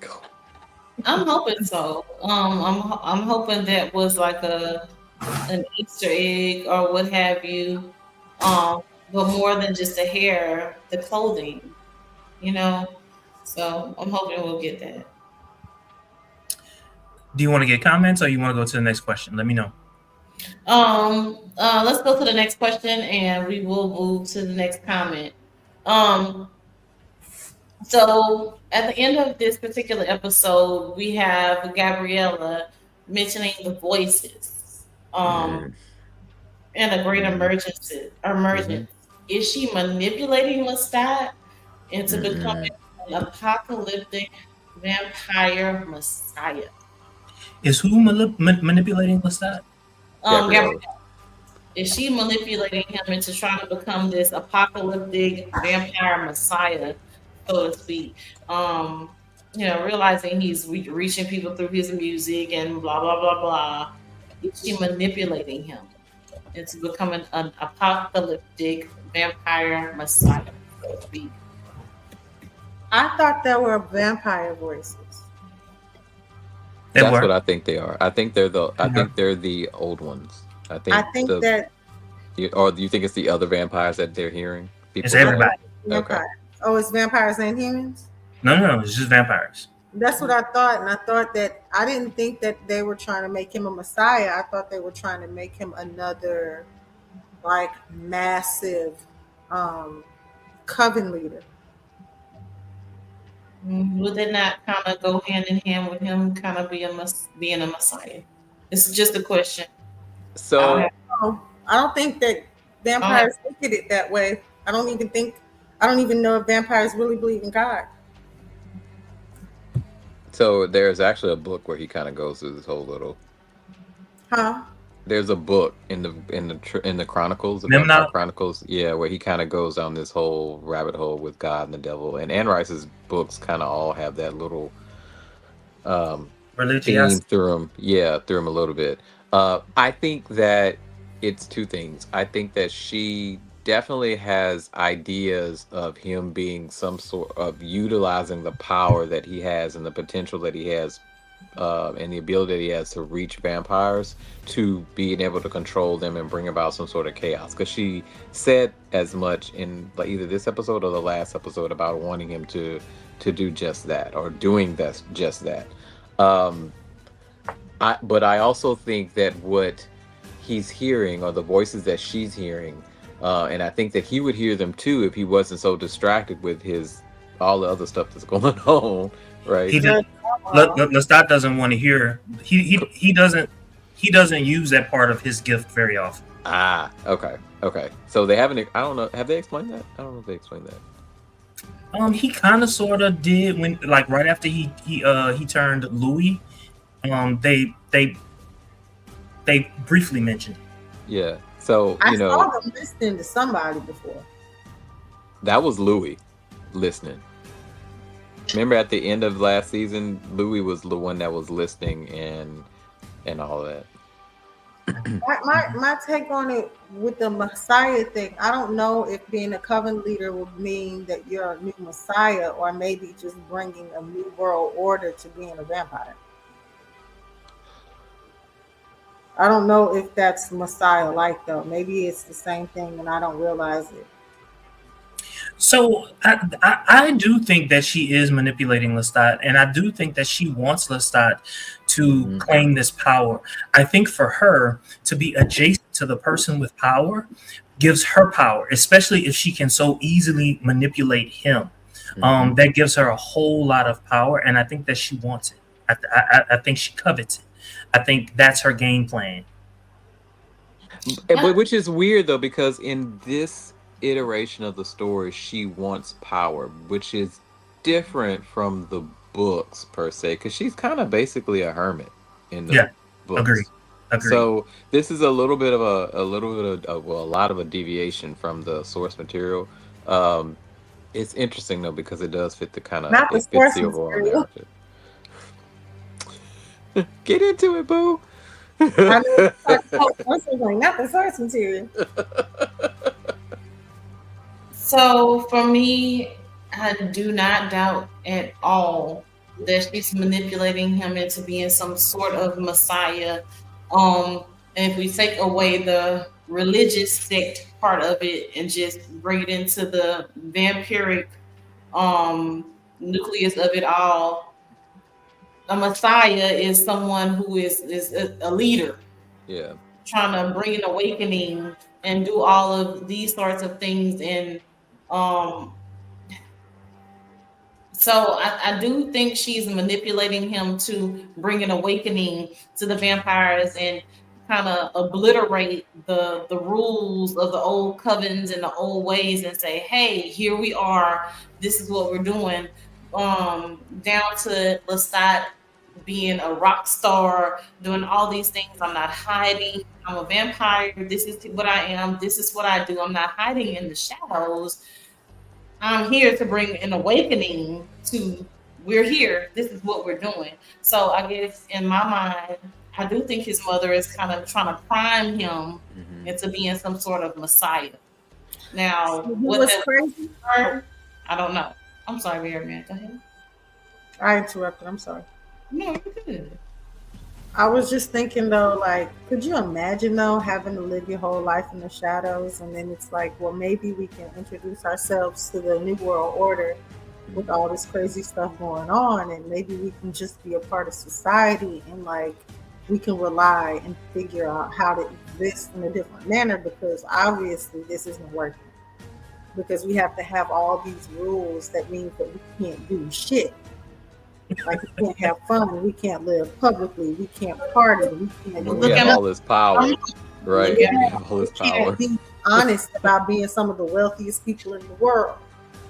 I'm hoping so. I'm hoping that was like an Easter egg or what have you. But more than just the hair, the clothing, you know. So I'm hoping we'll get that. Do you want to get comments, or you want to go to the next question? Let me know. Let's go to the next question, and we will move to the next comment. Um, so at the end of this particular episode, we have Gabriella mentioning the voices. In a great emergence. Is she manipulating Lestat into becoming an apocalyptic vampire messiah? Is who manipulating Lestat? Gabrielle. Is she manipulating him into trying to become this apocalyptic vampire messiah, so to speak? Realizing he's reaching people through his music and blah blah blah blah. Is she manipulating him into becoming an apocalyptic vampire messiah, so to speak? I thought there were vampire voices. That's what I think they are. I think they're the old ones. I think that. Or do you think it's the other vampires that they're hearing? It's everybody. Okay. Oh, it's vampires and humans? No, it's just vampires. That's what I thought, and I thought that I didn't think that they were trying to make him a messiah. I thought they were trying to make him another, like, massive coven leader. Would it not kind of go hand in hand with him kind of being a messiah? It's just a question. So I don't think that vampires look at it that way. I don't even know if vampires really believe in God. So there's actually a book where he kind of goes through this whole little. There's a book in the Chronicles, the Vampire Chronicles, where he kind of goes down this whole rabbit hole with God and the devil. And Anne Rice's books kind of all have that little theme through them a little bit. I think that it's two things. I think that she definitely has ideas of him being some sort of utilizing the power that he has and the potential that he has, and the ability that he has to reach vampires, to being able to control them and bring about some sort of chaos. Because she said as much in like either this episode or the last episode about wanting him to do just that, or doing just that. But I also think that what he's hearing, or the voices that she's hearing, and I think that he would hear them too if he wasn't so distracted with all the other stuff that's going on, right? Lestat doesn't want to hear. He doesn't use that part of his gift very often. Okay. So they haven't. I don't know. Have they explained that? I don't know if they explained that. He kind of sort of did when, like, right after he turned Louis. They briefly mentioned it. Yeah. So I saw them listening to somebody before. That was Louis listening. Remember at the end of last season, Louis was the one that was listening and all that. My take on it with the Messiah thing, I don't know if being a coven leader would mean that you're a new Messiah or maybe just bringing a new world order to being a vampire. I don't know if that's Messiah like though. Maybe it's the same thing and I don't realize it. So I do think that she is manipulating Lestat, and I do think that she wants Lestat to claim this power. I think for her to be adjacent to the person with power gives her power, especially if she can so easily manipulate him. That gives her a whole lot of power, and I think that she wants it. I think she covets it. I think that's her game plan. But which is weird though, because in this iteration of the story, she wants power, which is different from the books per se, because she's kind of basically a hermit in the books. Agree. So this is a little bit of a lot of a deviation from the source material. It's interesting though because it does fit the kind of the overall narrative. Get into it, boo. I know, not the source material. So for me, I do not doubt at all that she's manipulating him into being some sort of Messiah. And if we take away the religious sect part of it and just bring it into the vampiric nucleus of it all, a Messiah is someone who is a leader. Yeah. Trying to bring an awakening and do all of these sorts of things. And so I do think she's manipulating him to bring an awakening to the vampires and kind of obliterate the rules of the old covens and the old ways and say, hey, here we are. This is what we're doing. Down to Lestat being a rock star, doing all these things. I'm not hiding. I'm a vampire. This is what I am. This is what I do. I'm not hiding in the shadows. I'm here to bring an awakening to, we're here. This is what we're doing. So I guess in my mind, I do think his mother is kind of trying to prime him into being some sort of Messiah. Now, what's crazy? I don't know. I'm sorry, Mary Man. Go ahead. I interrupted. I'm sorry. No, you're good. I was just thinking though, like, could you imagine though having to live your whole life in the shadows, and then it's like, well, maybe we can introduce ourselves to the New World Order with all this crazy stuff going on, and maybe we can just be a part of society, and like we can rely and figure out how to exist in a different manner, because obviously this isn't working. Because we have to have all these rules that means that we can't do shit. Like we can't have fun, we can't live publicly, we can't party, we can't we have all this power, right? Yeah, we have all this power. Can't be honest about being some of the wealthiest people in the world.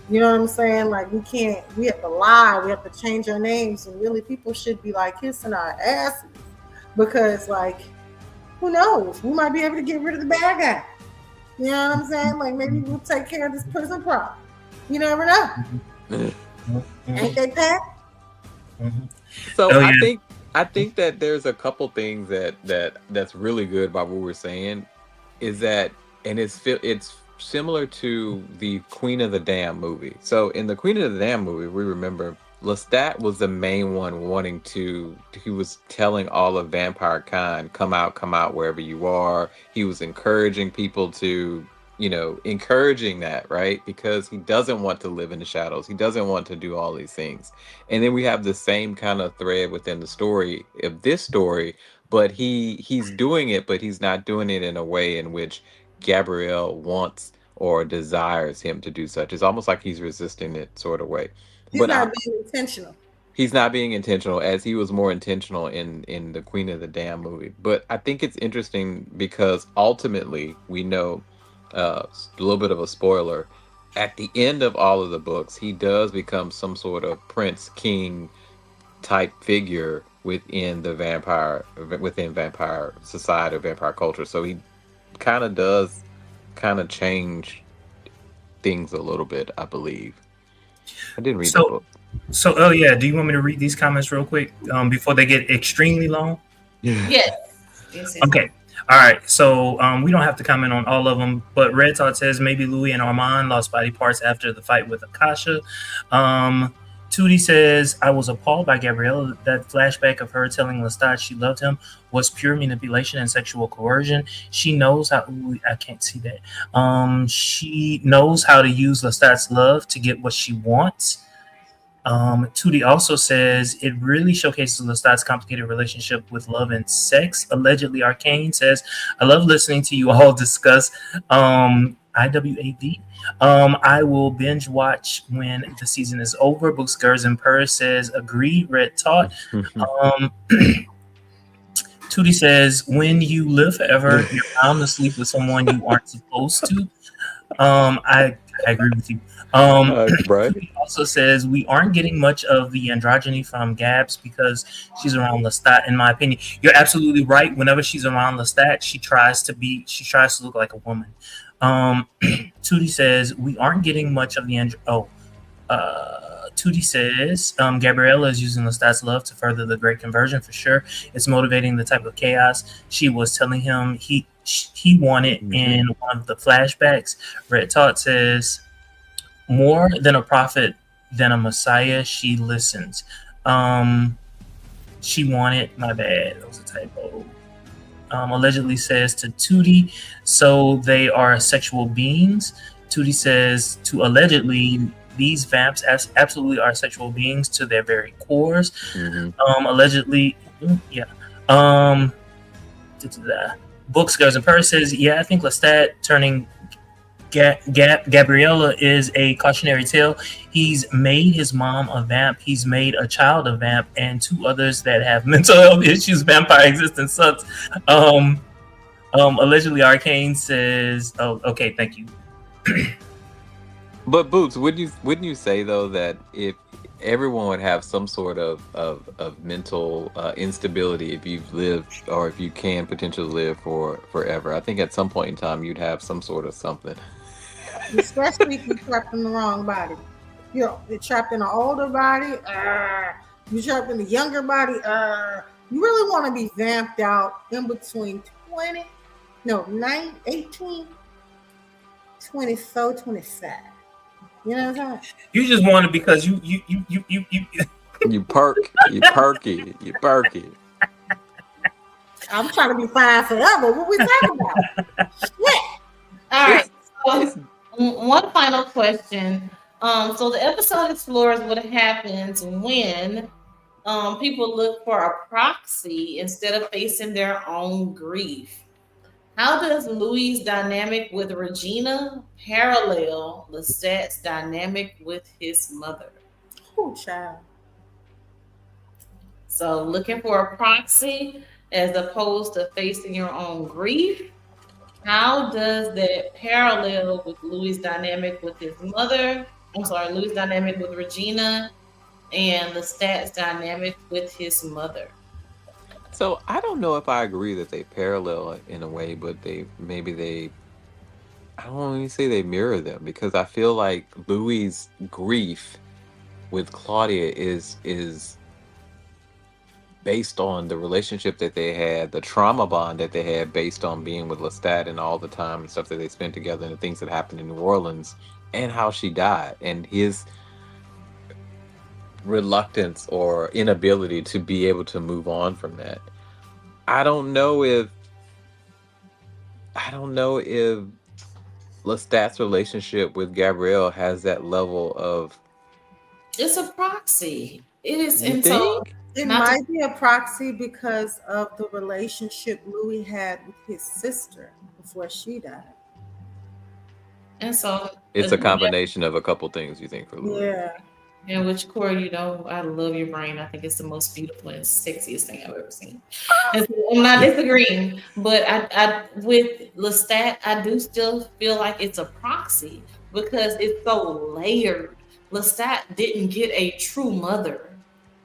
You know what I'm saying? Like we have to lie, we have to change our names, and really people should be like kissing our asses, because like who knows? We might be able to get rid of the bad guy. You know what I'm saying? Like maybe we'll take care of this prison problem. You never know. Ain't they, Pat? So I think that there's a couple things that's really good about what we're saying, is that, and it's similar to the Queen of the Damned movie. So in the Queen of the Damned movie, we remember Lestat was the main one he was telling all of vampire kind, come out wherever you are. He was encouraging people to, encouraging that, right? Because he doesn't want to live in the shadows. He doesn't want to do all these things. And then we have the same kind of thread within the story of this story, but he's doing it, but he's not doing it in a way in which Gabrielle wants or desires him to do such. It's almost like he's resisting it sort of way. He's not being intentional. He's not being intentional, as he was more intentional in the Queen of the Damned movie. But I think it's interesting because ultimately we know, a little bit of a spoiler, at the end of all of the books, he does become some sort of prince, king type figure within vampire society or vampire culture. So he kind of does change things a little bit, I believe. I didn't read the book. So, do you want me to read these comments real quick before they get extremely long? Yes. Okay. All right, so we don't have to comment on all of them, but Red Thought says maybe Louis and Armand lost body parts after the fight with Akasha. Tootie says, I was appalled by Gabriella. That flashback of her telling Lestat she loved him was pure manipulation and sexual coercion. She knows how, ooh, I can't see that. She knows how to use Lestat's love to get what she wants. Tootie also says it really showcases Lestat's complicated relationship with love and sex. Allegedly, Arcane says, I love listening to you all discuss IWAD. I will binge watch when the season is over. Books, Girls, and Purrs says, agreed, Red Taught. Tootie says, when you live forever, you're bound to sleep with someone you aren't supposed to. I agree with you. Right. He also says we aren't getting much of the androgyny from Gabs because she's around Lestat. In my opinion, you're absolutely right. Whenever she's around Lestat, she tries to look like a woman. Tootie says we aren't getting much of the Tootie says Gabriella is using Lestat's love to further the great conversion for sure. It's motivating the type of chaos she was telling him he wanted in one of the flashbacks. Red Tot says more than a prophet than a messiah, she listens. She wanted, my bad, that was a typo. Allegedly says to Tootie, so they are sexual beings. Tootie says to allegedly, these vamps absolutely are sexual beings to their very cores. Allegedly, yeah. Books, Girls, and Purrs says, yeah, I think Lestat turning Gabriella is a cautionary tale. He's made his mom a vamp. He's made a child a vamp, and 2 others that have mental health issues. Vampire existence sucks. Allegedly, Arcane says, "Oh, okay, thank you." But Boots, wouldn't you say though that if everyone would have some sort of mental instability if you've lived or if you can potentially live for forever, I think at some point in time you'd have some sort of something. Especially if you're trapped in the wrong body. You're trapped in an older body. You're trapped in a younger body. You really want to be vamped out in between 18, 24, 25. You know what I'm saying? You just want it because you You perky. I'm trying to be fine forever. What we talking about? Shit. All right. So, one final question. So the episode explores what happens when people look for a proxy instead of facing their own grief. How does Louis' dynamic with Regina parallel Lestat's dynamic with his mother? Oh, child. So looking for a proxy as opposed to facing your own grief. How does that parallel with Louis' dynamic with his mother? Louis' dynamic with Regina and Lestat's dynamic with his mother. So I don't know if I agree that they parallel in a way, but I don't want to say they mirror them, because I feel like Louis' grief with Claudia is based on the relationship that they had, the trauma bond that they had based on being with Lestat and all the time and stuff that they spent together and the things that happened in New Orleans and how she died and his reluctance or inability to be able to move on from that. I don't know if Lestat's relationship with Gabrielle has that level of. It's a proxy. It is. You And so think? It Not to- might be a proxy because of the relationship Louis had with his sister before she died. And so It's a combination of a couple things, you think, for Louis. Yeah. And which Corey, I love your brain. I think it's the most beautiful and sexiest thing I've ever seen. And so I'm not disagreeing, but I with Lestat, I do still feel like it's a proxy because it's so layered. Lestat didn't get a true mother.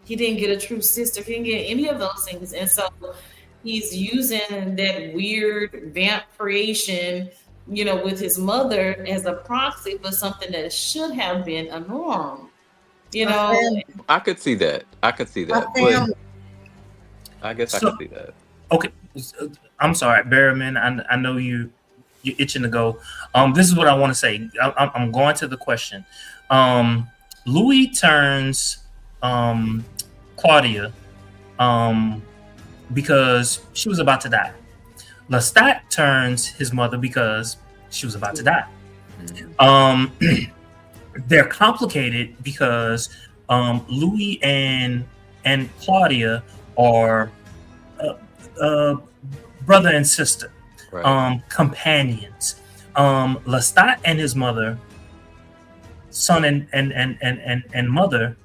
He didn't get a true sister. He didn't get any of those things. And so he's using that weird vamp creation, with his mother as a proxy for something that should have been a norm. I could see that. But I guess I could see that. Okay, I'm sorry, Berryman. I know you're itching to go. This is what I want to say. I'm going to the question. Louis turns Claudia because she was about to die. Lestat turns his mother because she was about to die. They're complicated because Louis and Claudia are brother and sister, Right. companions. Lestat and his mother, son and mother,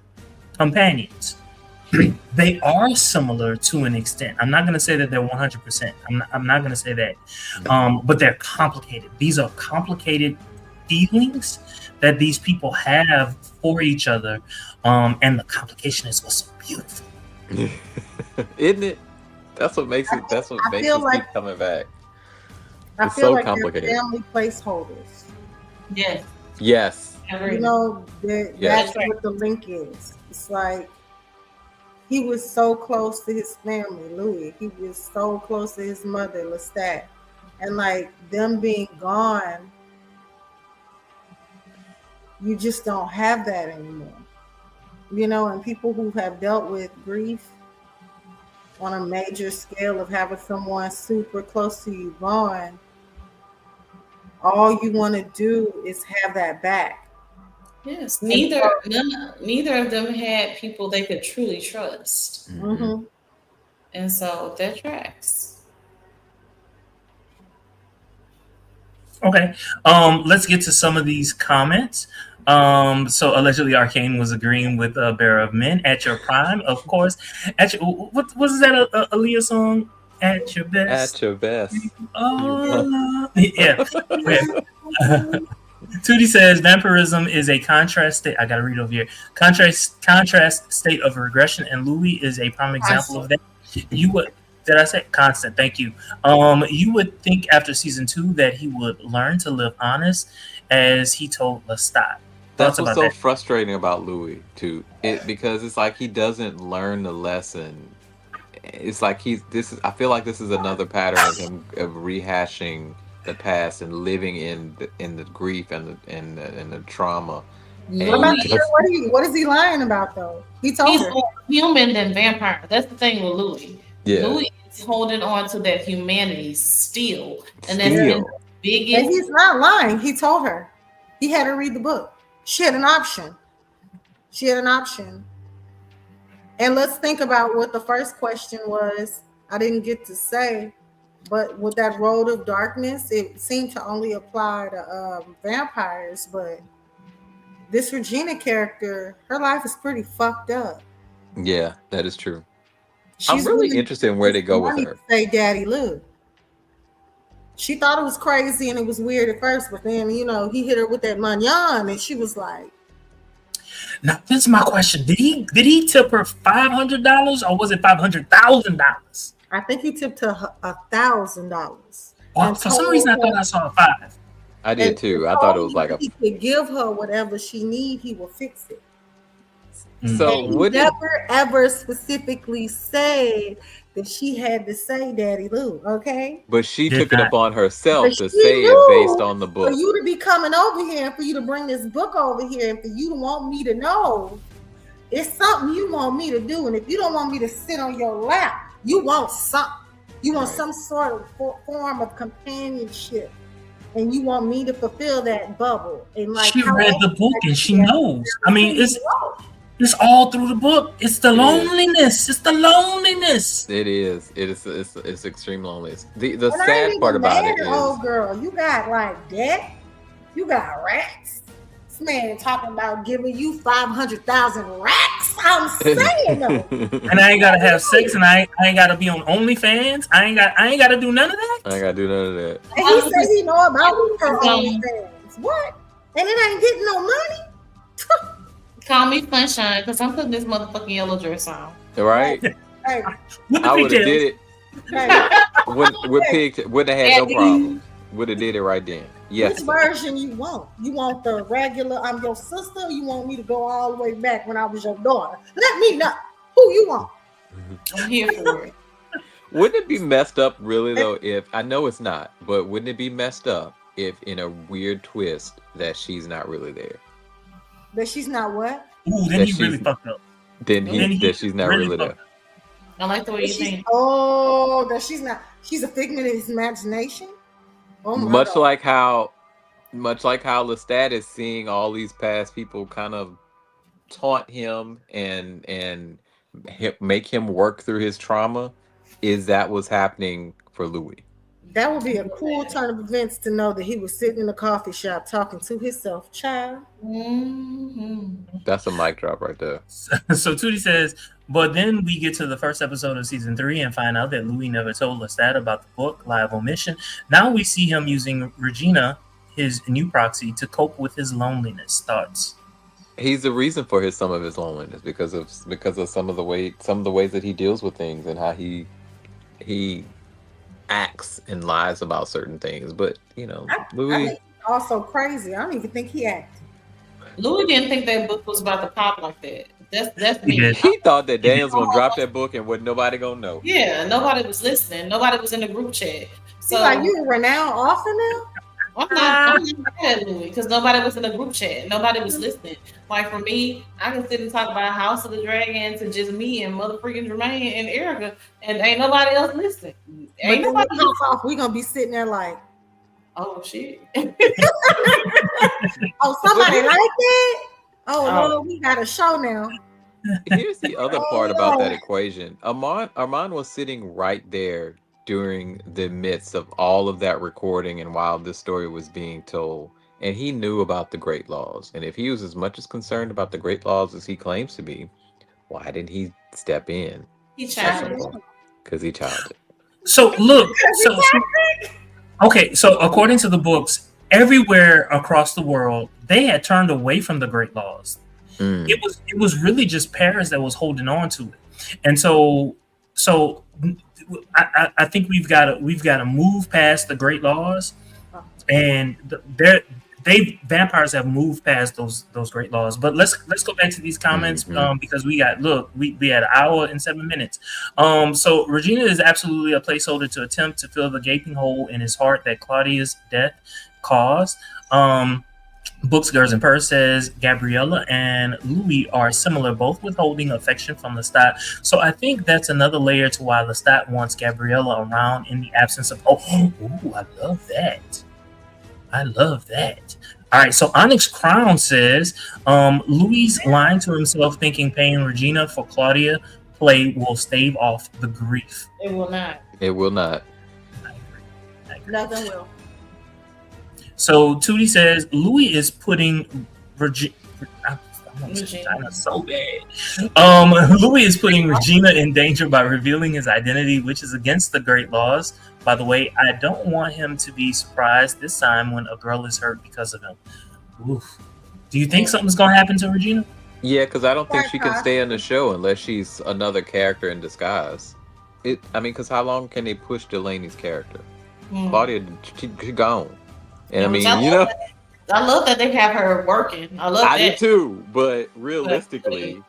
companions. They are similar to an extent. I'm not going to say that they're 100%. I'm not going to say that. But they're complicated. These are complicated feelings that these people have for each other. And the complication is what's so beautiful. Isn't it? That's what makes it. That's what I makes feel us like- keep coming back. I It's feel so like complicated. they're family placeholders. Yes. Yes. You know, Yes. that's what the link is. It's like he was so close to his family, Louis. He was so close to his mother, Lestat. And like them being gone, you just don't have that anymore. You know, and people who have dealt with grief on a major scale of having someone super close to you gone, all you want to do is have that back. Yes. Neither of them had people they could truly trust. Mm-hmm. And so that tracks. Okay. Let's get to some of these comments. So allegedly Arcane was agreeing with Bearer of Men at your prime, of course. At your, what was that a Aaliyah song? At your best. At your best. Oh, yeah. Tootie says vampirism is a contrast state. I gotta read over here. Contrast state of regression, and Louis is a prime example of that. You would did I say constant? Thank you. You would think after season 2 that he would learn to live honest, as he told Lestat. That's what's so frustrating about Louis too. Because it's like he doesn't learn the lesson. It's like I feel like this is another pattern of him of rehashing the past and living in the grief and the trauma. What is he lying about though? He's more human than vampire. That's the thing with Louis. Yeah. Louis is holding on to that humanity still, and that's been the biggest. And he's not lying. He told her. He had her read the book. She had an option. And let's think about what the first question was. I didn't get to say, but with that road of darkness, it seemed to only apply to vampires. But this Regina character, her life is pretty fucked up. Yeah, that is true. I'm really interested in where they go with her. Say Daddy Lou. She thought it was crazy and it was weird at first, but then, you know, he hit her with that manyan and she was like. Now, this is my question. Did he tip her $500 or was it $500,000? I think he tipped her $1,000. Well, for some reason, I thought I saw a 5. I did too. I thought it was like he could give her whatever she need. He will fix it. So he never ever specifically said that she had to say Daddy Lou, okay? But she took it upon herself to say it based on the book. For you to be coming over here and for you to bring this book over here and for you to want me to know, it's something you want me to do. And if you don't want me to sit on your lap, you want something. You want some sort of form of companionship. And you want me to fulfill that bubble. And like she read the book and she knows. I mean, it's all through the book. It's the loneliness. It's the loneliness. It is. It's extreme loneliness. The sad part about it is, oh girl, you got like debt. You got racks. This man talking about giving you 500,000 racks. I'm saying though. And I ain't gotta have sex, and I ain't gotta be on OnlyFans. I ain't gotta do none of that. I ain't gotta do none of that. And he said he know about her OnlyFans. What? And it ain't getting no money. Call me Sunshine, because I'm putting this motherfucking yellow dress on. Right? Hey. I would have did it. With Pig, wouldn't have had no problem. Would have did it right then. Yes. Which version you want? You want the regular, I'm your sister, or you want me to go all the way back when I was your daughter? Let me know who you want. I'm here for it. Wouldn't it be messed up, really, though, if I know it's not, but wouldn't it be messed up if, in a weird twist, that she's not really there? That she's not what? Ooh, then That he really she's- fucked up. That she's not really there. fucked up. I like the way you think. Oh, that she's not. She's a figment of his imagination. Oh my Much God. like how Lestat is seeing all these past people kind of taunt him and make him work through his trauma. Is that what's happening for Louis? That would be a cool turn of events to know that he was sitting in a coffee shop talking to himself. Child. That's a mic drop right there. So Tootie says, but then we get to the first episode of season 3 and find out that Louis never told Lestat about the book, Lie of Omission. Now we see him using Regina, his new proxy, to cope with his loneliness. Thoughts? He's the reason for some of his loneliness because of some of the ways that he deals with things and how he acts and lies about certain things. But Louis. I think he's also crazy. I don't even think he acted. Louis didn't think that book was about to pop like that. That's me. did. He thought that Daniel's gonna drop that book and nobody gonna know. Yeah, nobody was listening. Nobody was in the group chat. So He's like, you a renowned author now? I'm not mad at Louis because nobody was in the group chat. Nobody was listening. Like for me, I can sit and talk about House of the Dragon to just me and motherfucking Jermaine and Erica, and ain't nobody else listening. Ain't But nobody. then we gonna be sitting there like, Oh shit. oh, somebody like it? Oh, Oh. no, we got a show now. Here's the other part about that equation. Armand was sitting right there during the midst of all of that recording and while this story was being told. And he knew about the Great Laws. And if he was as much as concerned about the Great Laws as he claims to be, why didn't he step in? He challenged. Because he challenged it. So look, so according to the books, everywhere across the world, they had turned away from the Great Laws. Mm. It was really just Paris that was holding on to it, and so I think we've got to move past the Great Laws, and vampires have moved past those Great Laws. But let's go back to these comments because we had an hour and 7 minutes. So Regina is absolutely a placeholder to attempt to fill the gaping hole in his heart that Claudia's death caused. Books, Girls, and Purse says Gabriella and Louis are similar, both withholding affection from Lestat. So I think that's another layer to why Lestat wants Gabriella around in the absence of. I love that. I love that. All right, so Onyx Crown says Louis lying to himself, thinking paying Regina for Claudia play will stave off the grief. It will not. It will not. I agree. Nothing will. So Tootie says Louis is putting Regina. So bad. Louis is putting Regina in danger by revealing his identity, which is against the Great Laws. By the way, I don't want him to be surprised this time when a girl is hurt because of him. Oof. Do you think something's gonna happen to Regina? Yeah, because I don't think she can stay in the show unless she's another character in disguise. Because how long can they push Delaney's character? Claudia, she gone. And I love that they have her working. I do too, but realistically,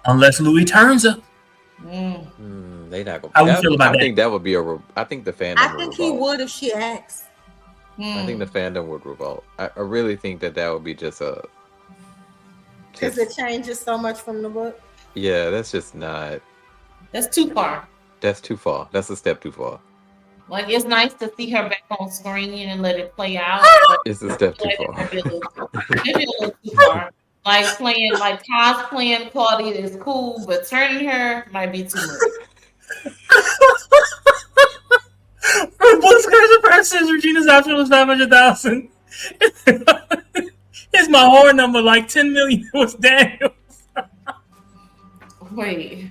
unless Louis turns up, they not gonna. How we feel about I that? think that would be I think the fandom. I think he would if she asked. I think the fandom would revolt. I really think that would be just a. Because it changes so much from the book. Yeah, that's just not. That's too far. That's too far. That's a step too far. Like it's nice to see her back on screen and let it play out. It's a step too far. Maybe a little too far. Like cosplaying Claudia is cool, but turning her might be too much. Books, Girls, and Purse says Regina's option was 500,000. Is my horror number like 10 million was Daniel? Wait.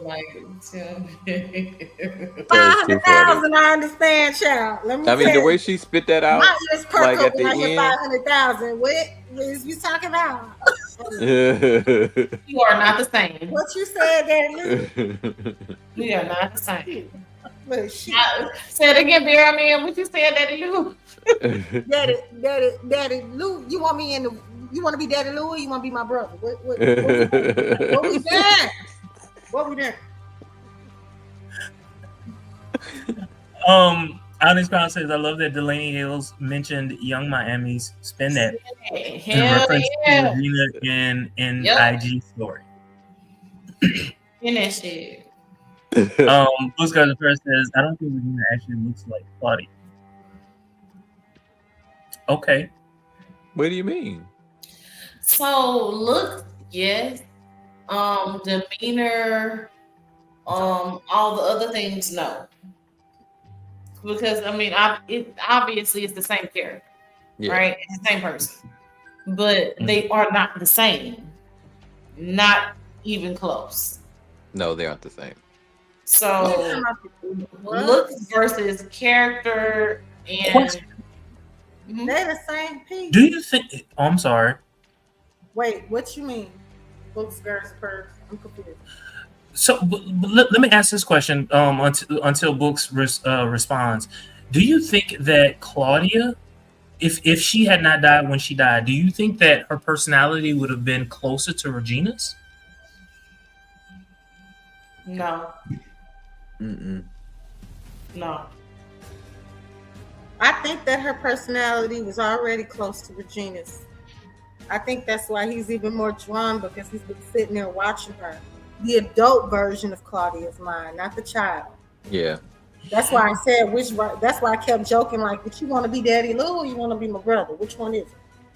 Like 500,000, I understand, child. Let me the way she spit that out, like at the end, 500,000. What is you talking about? You are not the same. What you said, Daddy? We are not the same. But shit. Say it again, Bear. What you said, Daddy Lou? Daddy Lou, you want me in the You want to be Daddy Lou or you want to be my brother? What we doing? What we doing? Onyx Crown says, I love that Delaney Hills mentioned Young Miami's Spin That in Hell reference yeah. to Regina in Yep. IG story. In that shit. Blue Sky the First says, I don't think Regina actually looks like Claudia. Okay. What do you mean? So look, yes. Demeanor, all the other things, no. Because I mean, it obviously it's the same character, Yeah. right? It's the same person, but they are not the same. Not even close. No, they aren't the same. So looks versus character and Question. They're the same piece. Do you think? Oh, I'm sorry. Wait, what you mean? Books, girls, purse. I'm confused. So let me ask this question until Books responds. Do you think that Claudia, if she had not died when she died, do you think that her personality would have been closer to Regina's? no, Mm-mm. no. I think that her personality was already close to Regina's. I think that's why he's even more drawn, because he's been sitting there watching her. The adult version of Claudia's mind, not the child. Yeah. That's why I said that's why I kept joking, like, but you want to be Daddy Lou or you want to be my brother? Which one is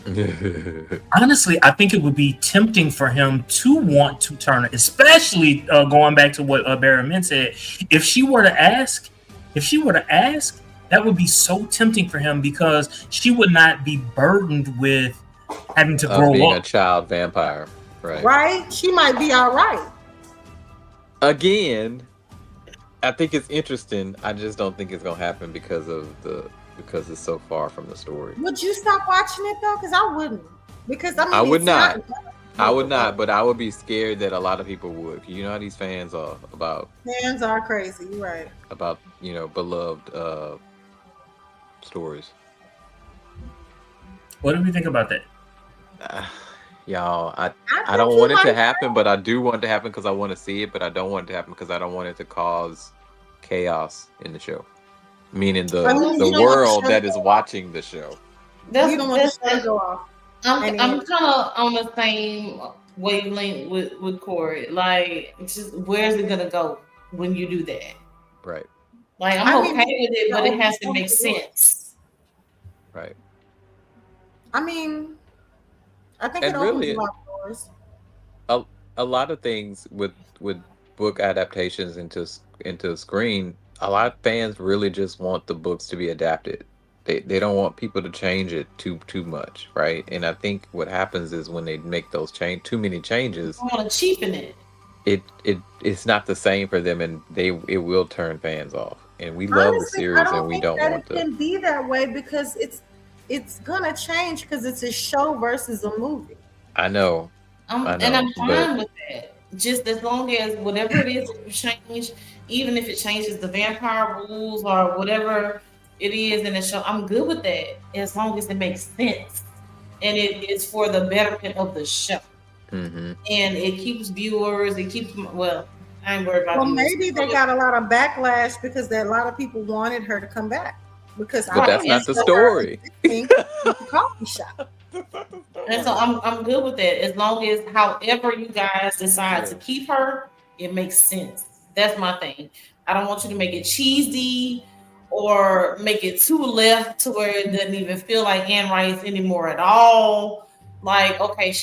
it? Honestly, I think it would be tempting for him to want to turn it, especially going back to what Barry Min said. If she were to ask, that would be so tempting for him, because she would not be burdened with having to grow being up. a child vampire, right? Right? She might be all right. Again, I think it's interesting. I just don't think it's gonna happen because it's so far from the story. Would you stop watching it though? Because I wouldn't. Because I mean, I would it's not. I would not, but I would be scared that a lot of people would. You know how these fans are about Fans are crazy. You're right. about beloved stories. What do we think about that? Y'all, I think don't you want it to might- happen, but I do want it to happen because I want to see it, but I don't want it to happen because I don't want it to cause chaos in the show. Meaning the I mean, you the don't want the world show that to is go off. watching the show. You don't want the show to go off. I'm And kind of on the same wavelength with Corey. Like, it's just, where's it gonna go when you do that? Right. Like, I I'm mean, okay with it, but it has to no, make no. sense. Right. I mean, I think And it opens really- a lot of doors. A lot of things with book adaptations into screen, a lot of fans really just want the books to be adapted. They don't want people to change it too much, right? And I think what happens is when they make those too many changes, I want to cheapen it. it's not the same for them, and it will turn fans off. And we love the Honestly, series, I don't and we think don't that want it to. can be that way, because it's gonna change because it's a show versus a movie. I know. I know, And I'm but- fine with that. Just as long as whatever it is that you change, even if it changes the vampire rules or whatever it is in the show, I'm good with that as long as it makes sense and it is for the betterment of the show. Mm-hmm. And it keeps viewers. It keeps I ain't worried about. Well, viewers. maybe they got a lot of backlash because a lot of people wanted her to come back. Because But that's not the saw her story. existing at the coffee shop. And so I'm good with that as long as however you guys decide to keep her, it makes sense. That's my thing. I don't want you to make it cheesy or make it too left to where it doesn't even feel like Anne Rice anymore at all. Like, okay,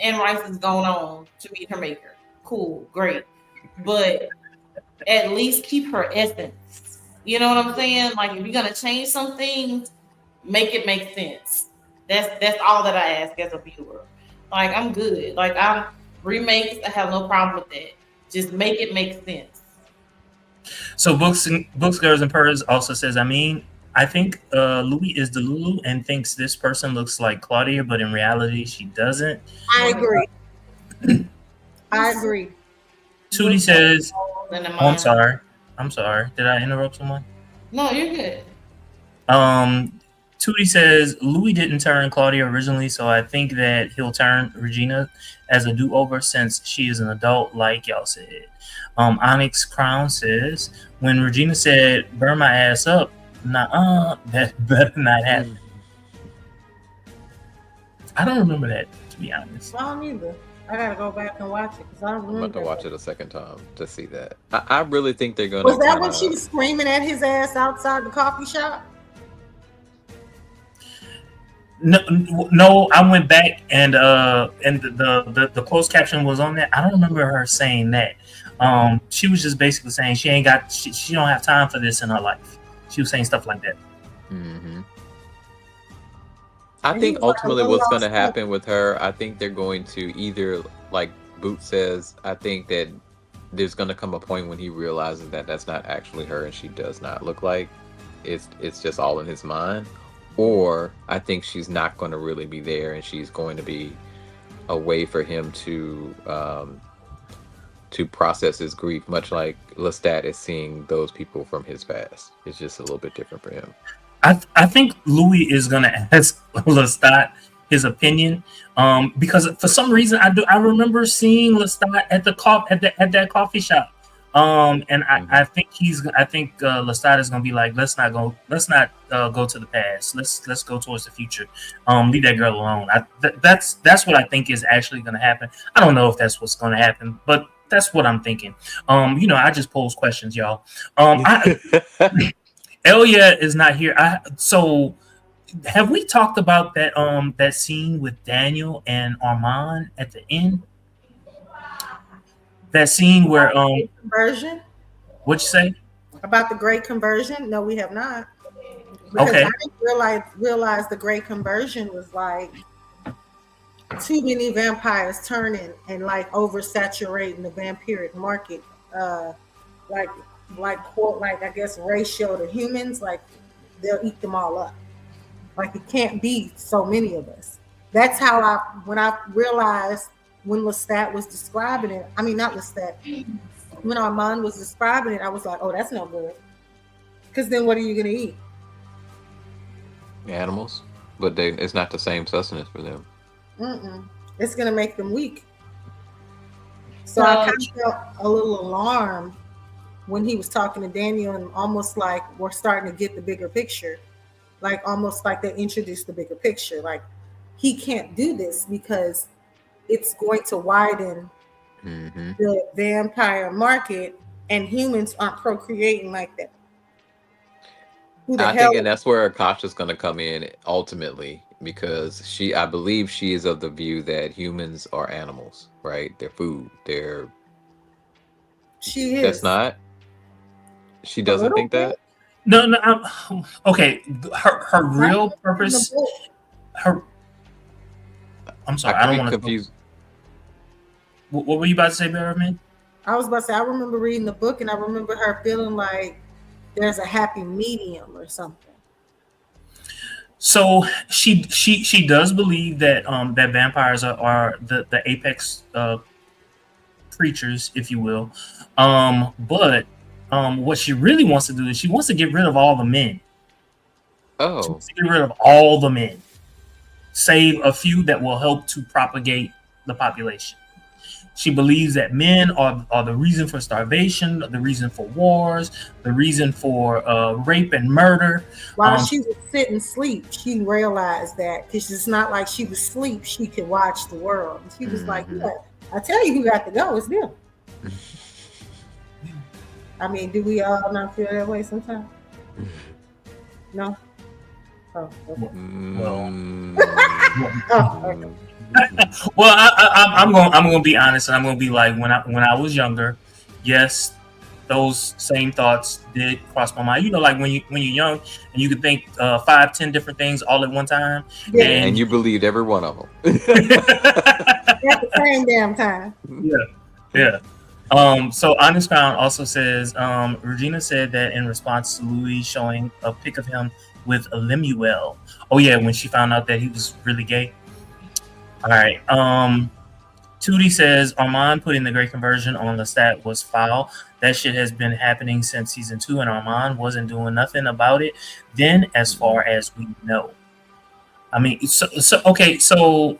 Anne Rice is going on to meet her maker. Cool, great. But at least keep her essence. You know what I'm saying? Like, if you're gonna change some things, make it make sense. That's all that I ask as a viewer. Like, I'm good. Like, remakes, I have no problem with that. Just make it make sense. So Books, Girls, and Purrs also says, I think Louis is the Lulu and thinks this person looks like Claudia, but in reality, she doesn't. I agree. I agree. Tootie says, And the oh, I'm mind- sorry. Did I interrupt someone? No, you're good. Tootie says Louis didn't turn Claudia originally, so I think that he'll turn Regina as a do-over since she is an adult, like y'all said. Onyx Crown says when Regina said "burn my ass up," nah, that better not happen. I don't remember that, to be honest. I don't either. I gotta go back and watch it because I don't I'm remember. about to watch it a second time to see that. I really think they're gonna. Was that when she was screaming at his ass outside the coffee shop? No, I went back and the closed caption was on there. I don't remember her saying that. She was just basically saying she don't have time for this in her life. She was saying stuff like that. Mm-hmm. I think ultimately what's going to happen with her, I think they're going to either, like Boot says, I think that there's going to come a point when he realizes that that's not actually her and she does not look like it's just all in his mind. Or I think she's not going to really be there and she's going to be a way for him to process his grief, much like Lestat is seeing those people from his past. It's just a little bit different for him. I think Louis is gonna ask Lestat his opinion, because for some reason I remember seeing Lestat at that coffee shop, and I think Lestat is gonna be like, let's not go to the past, let's go towards the future, leave that girl alone. That's what I think is actually gonna happen. I don't know if that's what's gonna happen, but that's what I'm thinking. I just pose questions, y'all. Elia is not here. So have we talked about that scene with Daniel and Armand at the end? That scene where conversion? What'd you say? About the great conversion? No, we have not. Because Okay. I didn't realize the great conversion was like too many vampires turning and like oversaturating the vampiric market. Like I guess ratio to humans, like they'll eat them all up. Like it can't be so many of us. That's how when I realized when Lestat was describing it, I mean not Lestat, when Armand was describing it, I was like, oh, that's no good. Because then what are you gonna eat? Animals, but it's not the same sustenance for them. It's gonna make them weak. So I kind of felt a little alarmed when he was talking to Daniel, and almost like we're starting to get the bigger picture, like almost like they introduced the bigger picture. Like he can't do this because it's going to widen the vampire market, and humans aren't procreating like that. I think, and that's where Akasha's going to come in ultimately, because I believe she is of the view that humans are animals, right? They're food. She is. That's not. She doesn't think that. No. Okay. Her real purpose. I'm sorry. I don't want to confuse. What were you about to say, Barrowman? I was about to say I remember reading the book, and I remember her feeling like there's a happy medium or something. So she does believe that that vampires are the apex creatures, if you will. But what she really wants to do is she wants to get rid of all the men. Oh. She wants to get rid of all the men. Save a few that will help to propagate the population. She believes that men are the reason for starvation, the reason for wars, the reason for rape and murder. While she would sit and sleep, she realized that, because it's not like she was asleep, she could watch the world. And she was like, yeah, I tell you who got to go, it's them. I mean, do we all not feel that way sometimes? No? Oh, okay. Okay. Well, I'm going to be honest, and I'm going to be like, when I was younger, yes, those same thoughts did cross my mind. Like when you're young and you could think 5-10 different things all at one time. Yeah. And you believed every one of them. At the same damn time. Yeah. So Honest Crown also says, Regina said that in response to Louis showing a pic of him with a Lemuel. Oh yeah, when she found out that he was really gay. All right. Tootie says Armand putting the Great Conversion on Lestat was foul. That shit has been happening since season 2, and Armand wasn't doing nothing about it then, as far as we know. I mean, okay, so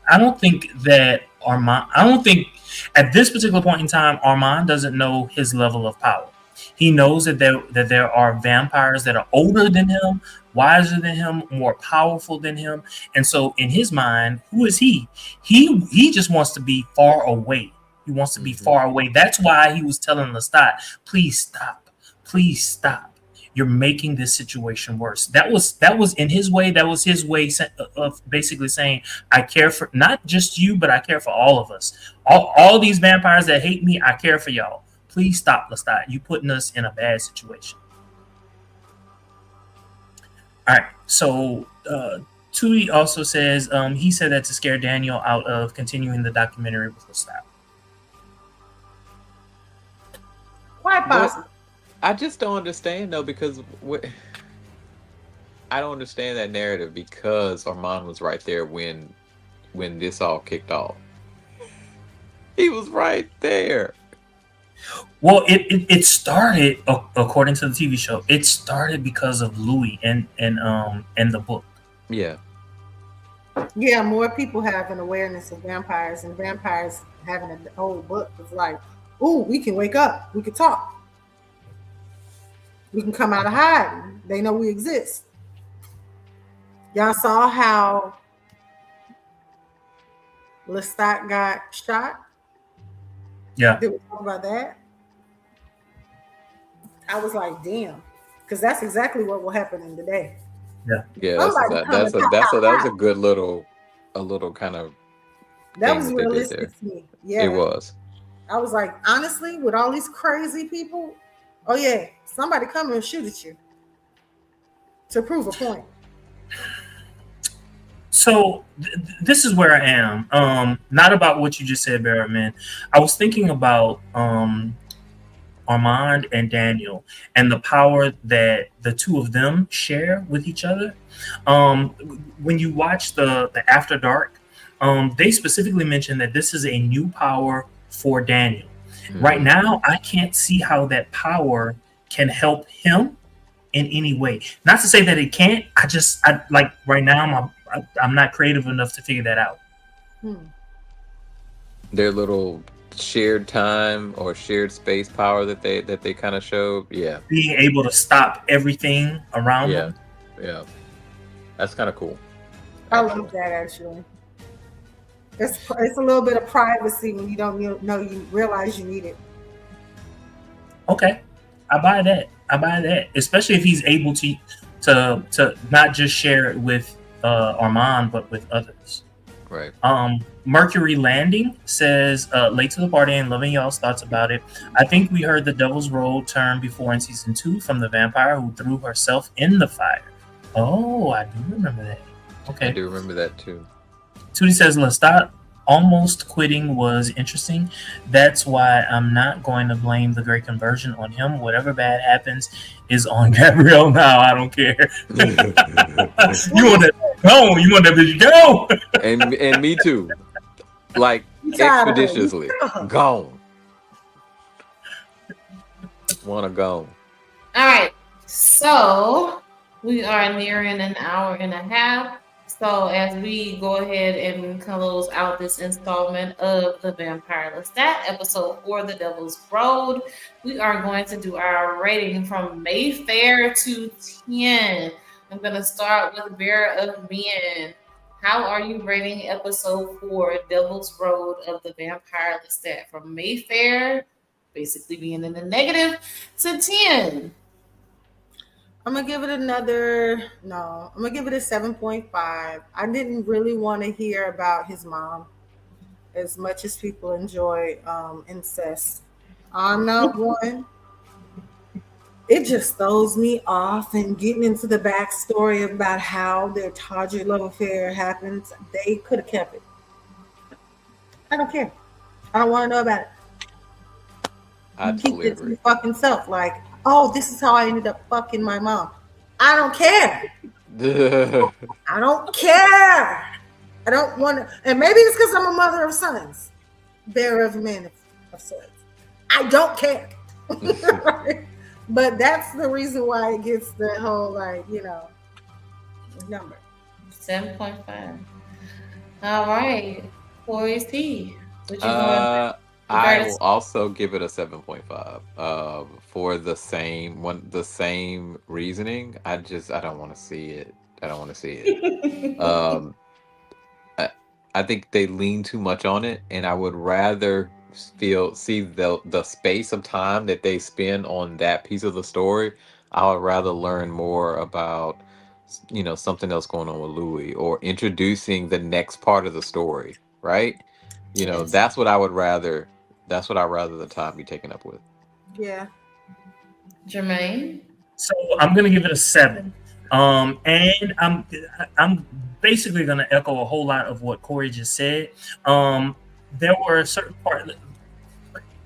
I don't think that Armand. I don't think at this particular point in time, Armand doesn't know his level of power. He knows that there are vampires that are older than him, wiser than him, more powerful than him, and so in his mind, who is he? He just wants to be far away. He wants to be far away. That's why he was telling Lestat, "Please stop. Please stop. You're making this situation worse." That was in his way. That was his way of basically saying, "I care for not just you, but I care for all of us. All these vampires that hate me, I care for y'all. Please stop, Lestat. You putting us in a bad situation." All right. So Tootie also says he said that to scare Daniel out of continuing the documentary with Lestat. Quite possible. I just don't understand though, because I don't understand that narrative, because Armand was right there when this all kicked off. He was right there. Well, it started, according to the TV show, it started because of Louis and the book. Yeah. Yeah, more people have an awareness of vampires, and vampires having an old book was like, "Ooh, we can wake up. We can talk. We can come out of hiding. They know we exist." Y'all saw how Lestat got shot? Yeah. Did we talk about that? I was like, damn, because that's exactly what will happen in the day. Yeah. Yeah, that was a good little kind of that was thing that they did realistic there. to me. Yeah, It was. I was like, honestly, with all these crazy people, oh yeah, somebody come and shoot at you to prove a point. So this is where I am. Not about what you just said, Barrowman. I was thinking about Armand and Daniel and the power that the two of them share with each other. When you watch the After Dark, they specifically mentioned that this is a new power for Daniel. Right now, I can't see how that power can help him in any way. Not to say that it can't. I like right now. I'm not creative enough to figure that out. Their little shared time or shared space power that they kind of showed. Yeah. Being able to stop everything around them. Yeah. That's kind of cool. I love that, actually. It's a little bit of privacy when you don't know you realize you need it. Okay, I buy that. Especially if he's able to not just share it with Armand, but with others. Right. Mercury Landing says, late to the party and loving y'all's thoughts about it. I think we heard the Devil's Role term before in season 2 from the vampire who threw herself in the fire. Oh, I do remember that. Okay. I do remember that too. Tootie says, Lestat almost quitting was interesting. That's why I'm not going to blame the Great Conversion on him. Whatever bad happens is on Gabrielle now. I don't care. You want that go? You want that bitch go? And me too. Like expeditiously gone. Wanna go? All right, so we are nearing an hour and a half. So as we go ahead and close out this installment of the Vampire Lestat, episode 4, The Devil's Road, we are going to do our rating from Mayfair to 10. I'm going to start with Bear of Men. How are you rating episode 4, Devil's Road of the Vampire Lestat, from Mayfair, basically being in the negative, to 10? I'm gonna give it a 7.5. I didn't really want to hear about his mom as much as people enjoy incest. I'm not one. It just throws me off, and getting into the backstory about how their Tawdry love affair happens. They could have kept it. I don't care. I don't want to know about it. I totally Keep it to agree. your fucking self. Like, oh, this is how I ended up fucking my mom. I don't care. I don't care. I don't want to, and maybe it's because I'm a mother of sons, bearer of men of sons. I don't care. But that's the reason why it gets the whole, like, number. 7.5. All right. Corey C. What you I going will also give it a 7.5. For the same reasoning. I don't want to see it. I don't want to see it. I think they lean too much on it, and I would rather see the space of time that they spend on that piece of the story. I would rather learn more about something else going on with Louis, or introducing the next part of the story, right? Yes. That's what I would rather. That's what I'd rather the time be taken up with. Yeah. Jermaine? So I'm gonna give it a 7. And I'm basically gonna echo a whole lot of what Corey just said. There were a certain part.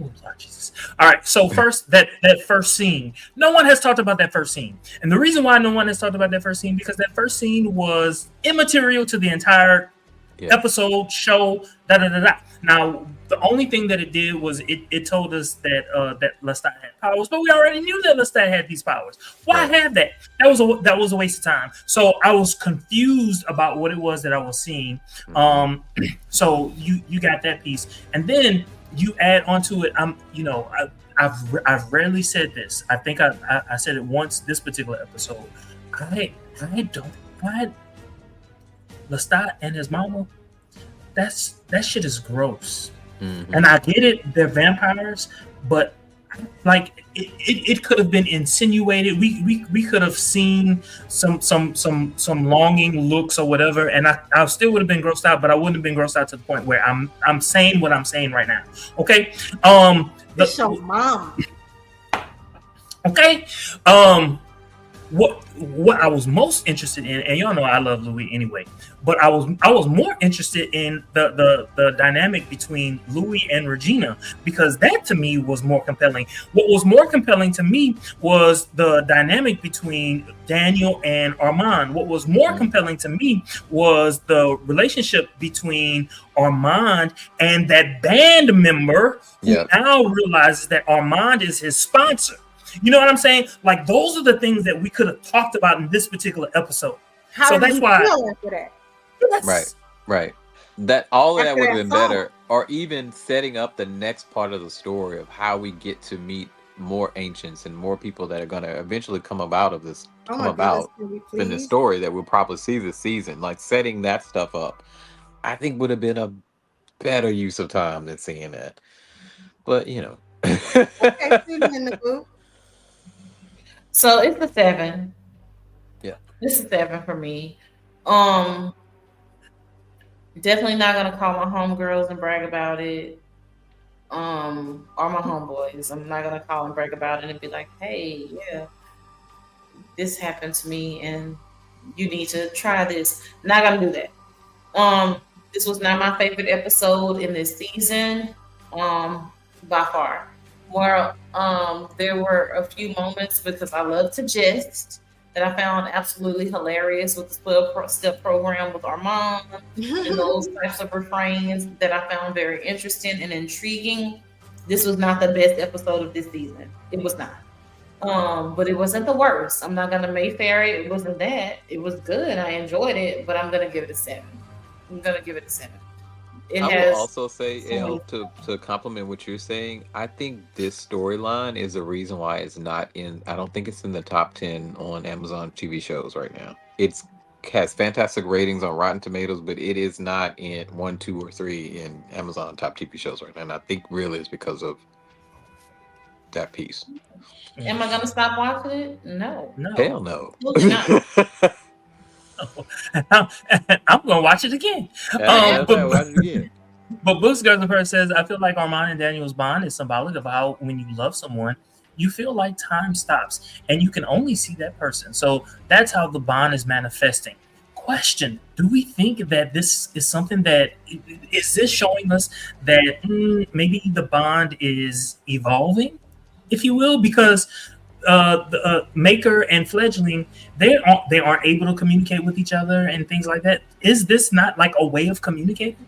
Oh, Jesus. All right. So first, that first scene. No one has talked about that first scene, and the reason why no one has talked about that first scene, because that first scene was immaterial to the entire episode, show. Now, the only thing that it did was it told us that that Lestat had powers, but we already knew that Lestat had these powers. Why have that? That was a waste of time. So I was confused about what it was that I was seeing. So you got that piece, and then you add onto it. I've rarely said this. I think I said it once this particular episode. I don't find Lestat and his mama. That shit is gross. Mm-hmm. And I get it, they're vampires, but like it could have been insinuated. We could have seen some longing looks or whatever, and I still would have been grossed out, but I wouldn't have been grossed out to the point where I'm saying what I'm saying right now. Okay. It's your mom. Okay. What I was most interested in, and y'all know I love Louis anyway, but I was more interested in the dynamic between Louis and Regina, because that to me was more compelling. What was more compelling to me was the dynamic between Daniel and Armand. What was more compelling to me was the relationship between Armand and that band member who now realizes that Armand is his sponsor. You know what I'm saying? Like, those are the things that we could have talked about in this particular episode. So that's why. Right. That all of that would have been better, or even setting up the next part of the story of how we get to meet more ancients and more people that are going to eventually come about in the story that we'll probably see this season. Like, setting that stuff up, I think would have been a better use of time than seeing that. But Okay, in the group. So it's a 7. Yeah. It's a 7 for me. Definitely not gonna call my homegirls and brag about it. Or my homeboys. I'm not gonna call and brag about it and be like, hey, yeah, this happened to me and you need to try this. Not gonna do that. This was not my favorite episode in this season. By far. There were a few moments, because I love to jest, that I found absolutely hilarious with the 12-step program with Armand and those types of refrains that I found very interesting and intriguing. This was not the best episode of this season. It was not. But it wasn't the worst. I'm not gonna Mayfair it. It wasn't that. It was good. I enjoyed it, but I'm gonna give it a 7. I will also say, to compliment what you're saying, I think this storyline is the reason why it's not in. I don't think it's in the top 10 on Amazon TV shows right now. It has fantastic ratings on Rotten Tomatoes, but it is not in 1, 2, or 3 in Amazon top TV shows right now. And I think really it's because of that piece. Am I gonna stop watching it? No. Hell no. I'm gonna watch it again. But Books Girls and Purse says, I feel like Armand and Daniel's bond is symbolic of how when you love someone, you feel like time stops and you can only see that person. So that's how the bond is manifesting. Question: do we think that this is something that is this showing us that maybe the bond is evolving, if you will? Because the Maker and Fledgling, they aren't able to communicate with each other and things like that. Is this not like a way of communicating?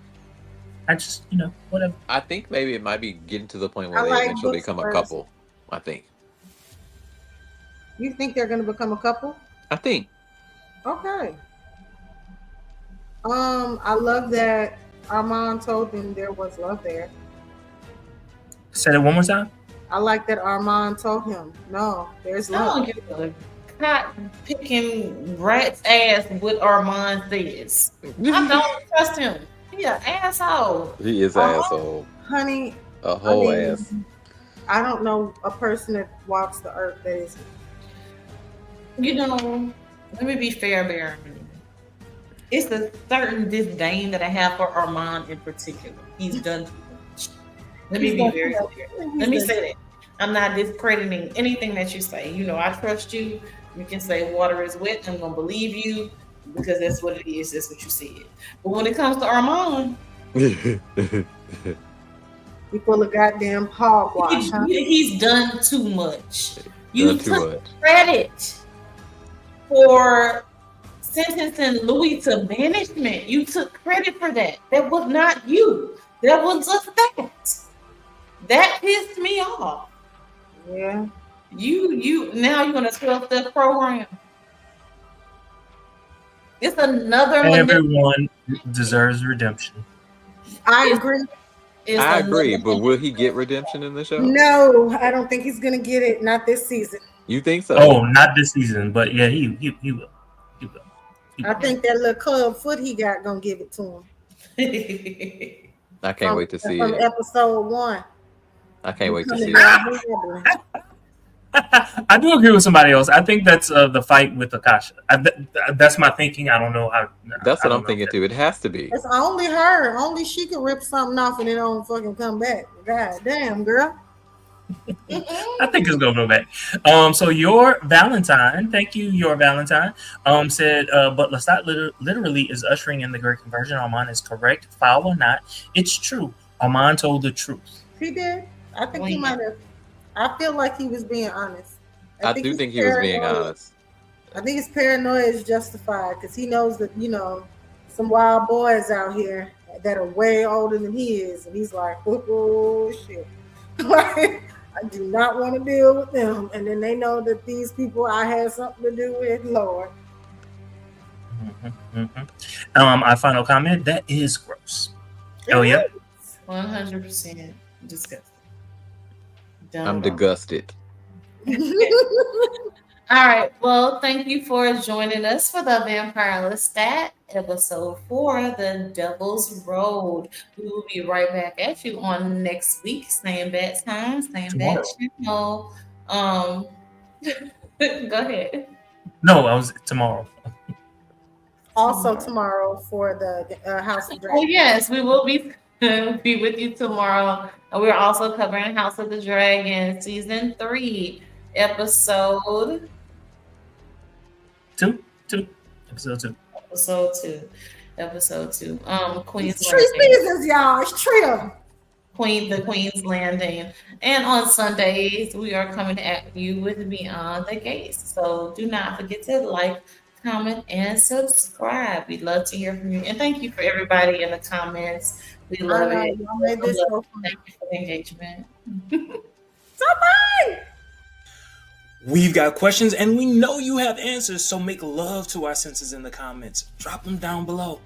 I just, whatever. I think maybe it might be getting to the point where I they like eventually books become a first. couple. I think. You think they're going to become a couple? I think. Okay. I love that Armand told them there was love there. Say that one more time. I like that Armand told him, no, there's I love. don't give a cotton picking rat's ass what Armand says. I don't trust him. He an asshole. He is an asshole. Honey, A whole I mean, ass. I don't know a person that walks the earth that isn't. Let me be fair, Baron. It's a certain disdain that I have for Armand in particular. He's done too much. Let me be very clear. Let me say that. I'm not discrediting anything that you say. I trust you. You can say water is wet. I'm going to believe you because that's what it is. That's what you said. But when it comes to Armand, He full of goddamn hogwash, huh? he's done too much. You Done too took much. credit for sentencing Louis to banishment. You took credit for that. That was not you. That was just that. That pissed me off. Yeah. You now you're gonna 12-step program. It's another Everyone deserves redemption. I agree. I agree, but will he get redemption in the show? No, I don't think he's gonna get it. Not this season. You think so? Oh, not this season, but yeah, he will. He will. I think that little club foot he got gonna give it to him. I can't wait to see from it. episode 1. I can't wait to see it. it. I do agree with somebody else. I think that's the fight with Akasha. That's my thinking. I don't know how. That's I what don't I'm know thinking that. too. It has to be. It's only her. Only she can rip something off and it don't fucking come back. God damn, girl. I think it's gonna go back. So your Valentine, thank you, your Valentine, said, but Lestat literally is ushering in the great conversion. Armand is correct, foul or not. It's true. Armand told the truth. He did. I think he might have. I feel like he was being honest. I do think he was being honest. I think his paranoia is justified because he knows that, some wild boys out here that are way older than he is. And he's like, oh, shit. Like, I do not want to deal with them. And then they know that these people I had something to do with, Lord. Our final comment, that is gross. Oh, yeah. 100% disgusting. I'm disgusted. All right. Well, thank you for joining us for the Vampire Lestat episode 4, The Devil's Road. We will be right back at you on next week. Same bat time, same bat channel. Go ahead. No, I was tomorrow. Also tomorrow for the House of Dragons. Oh, yes. We will be with you tomorrow. We're also covering House of the Dragon season 3, episode 2. Episode 2. Episode 2. Queen's It's 3 seasons, y'all. It's trio. The Queen's Landing. And on Sundays, we are coming at you with Beyond the Gates. So do not forget to like, comment, and subscribe. We'd love to hear from you. And thank you for everybody in the comments. We love it. Y'all made this so fun. Thank you for the engagement. We've got questions and we know you have answers, so make love to our senses in the comments. Drop them down below.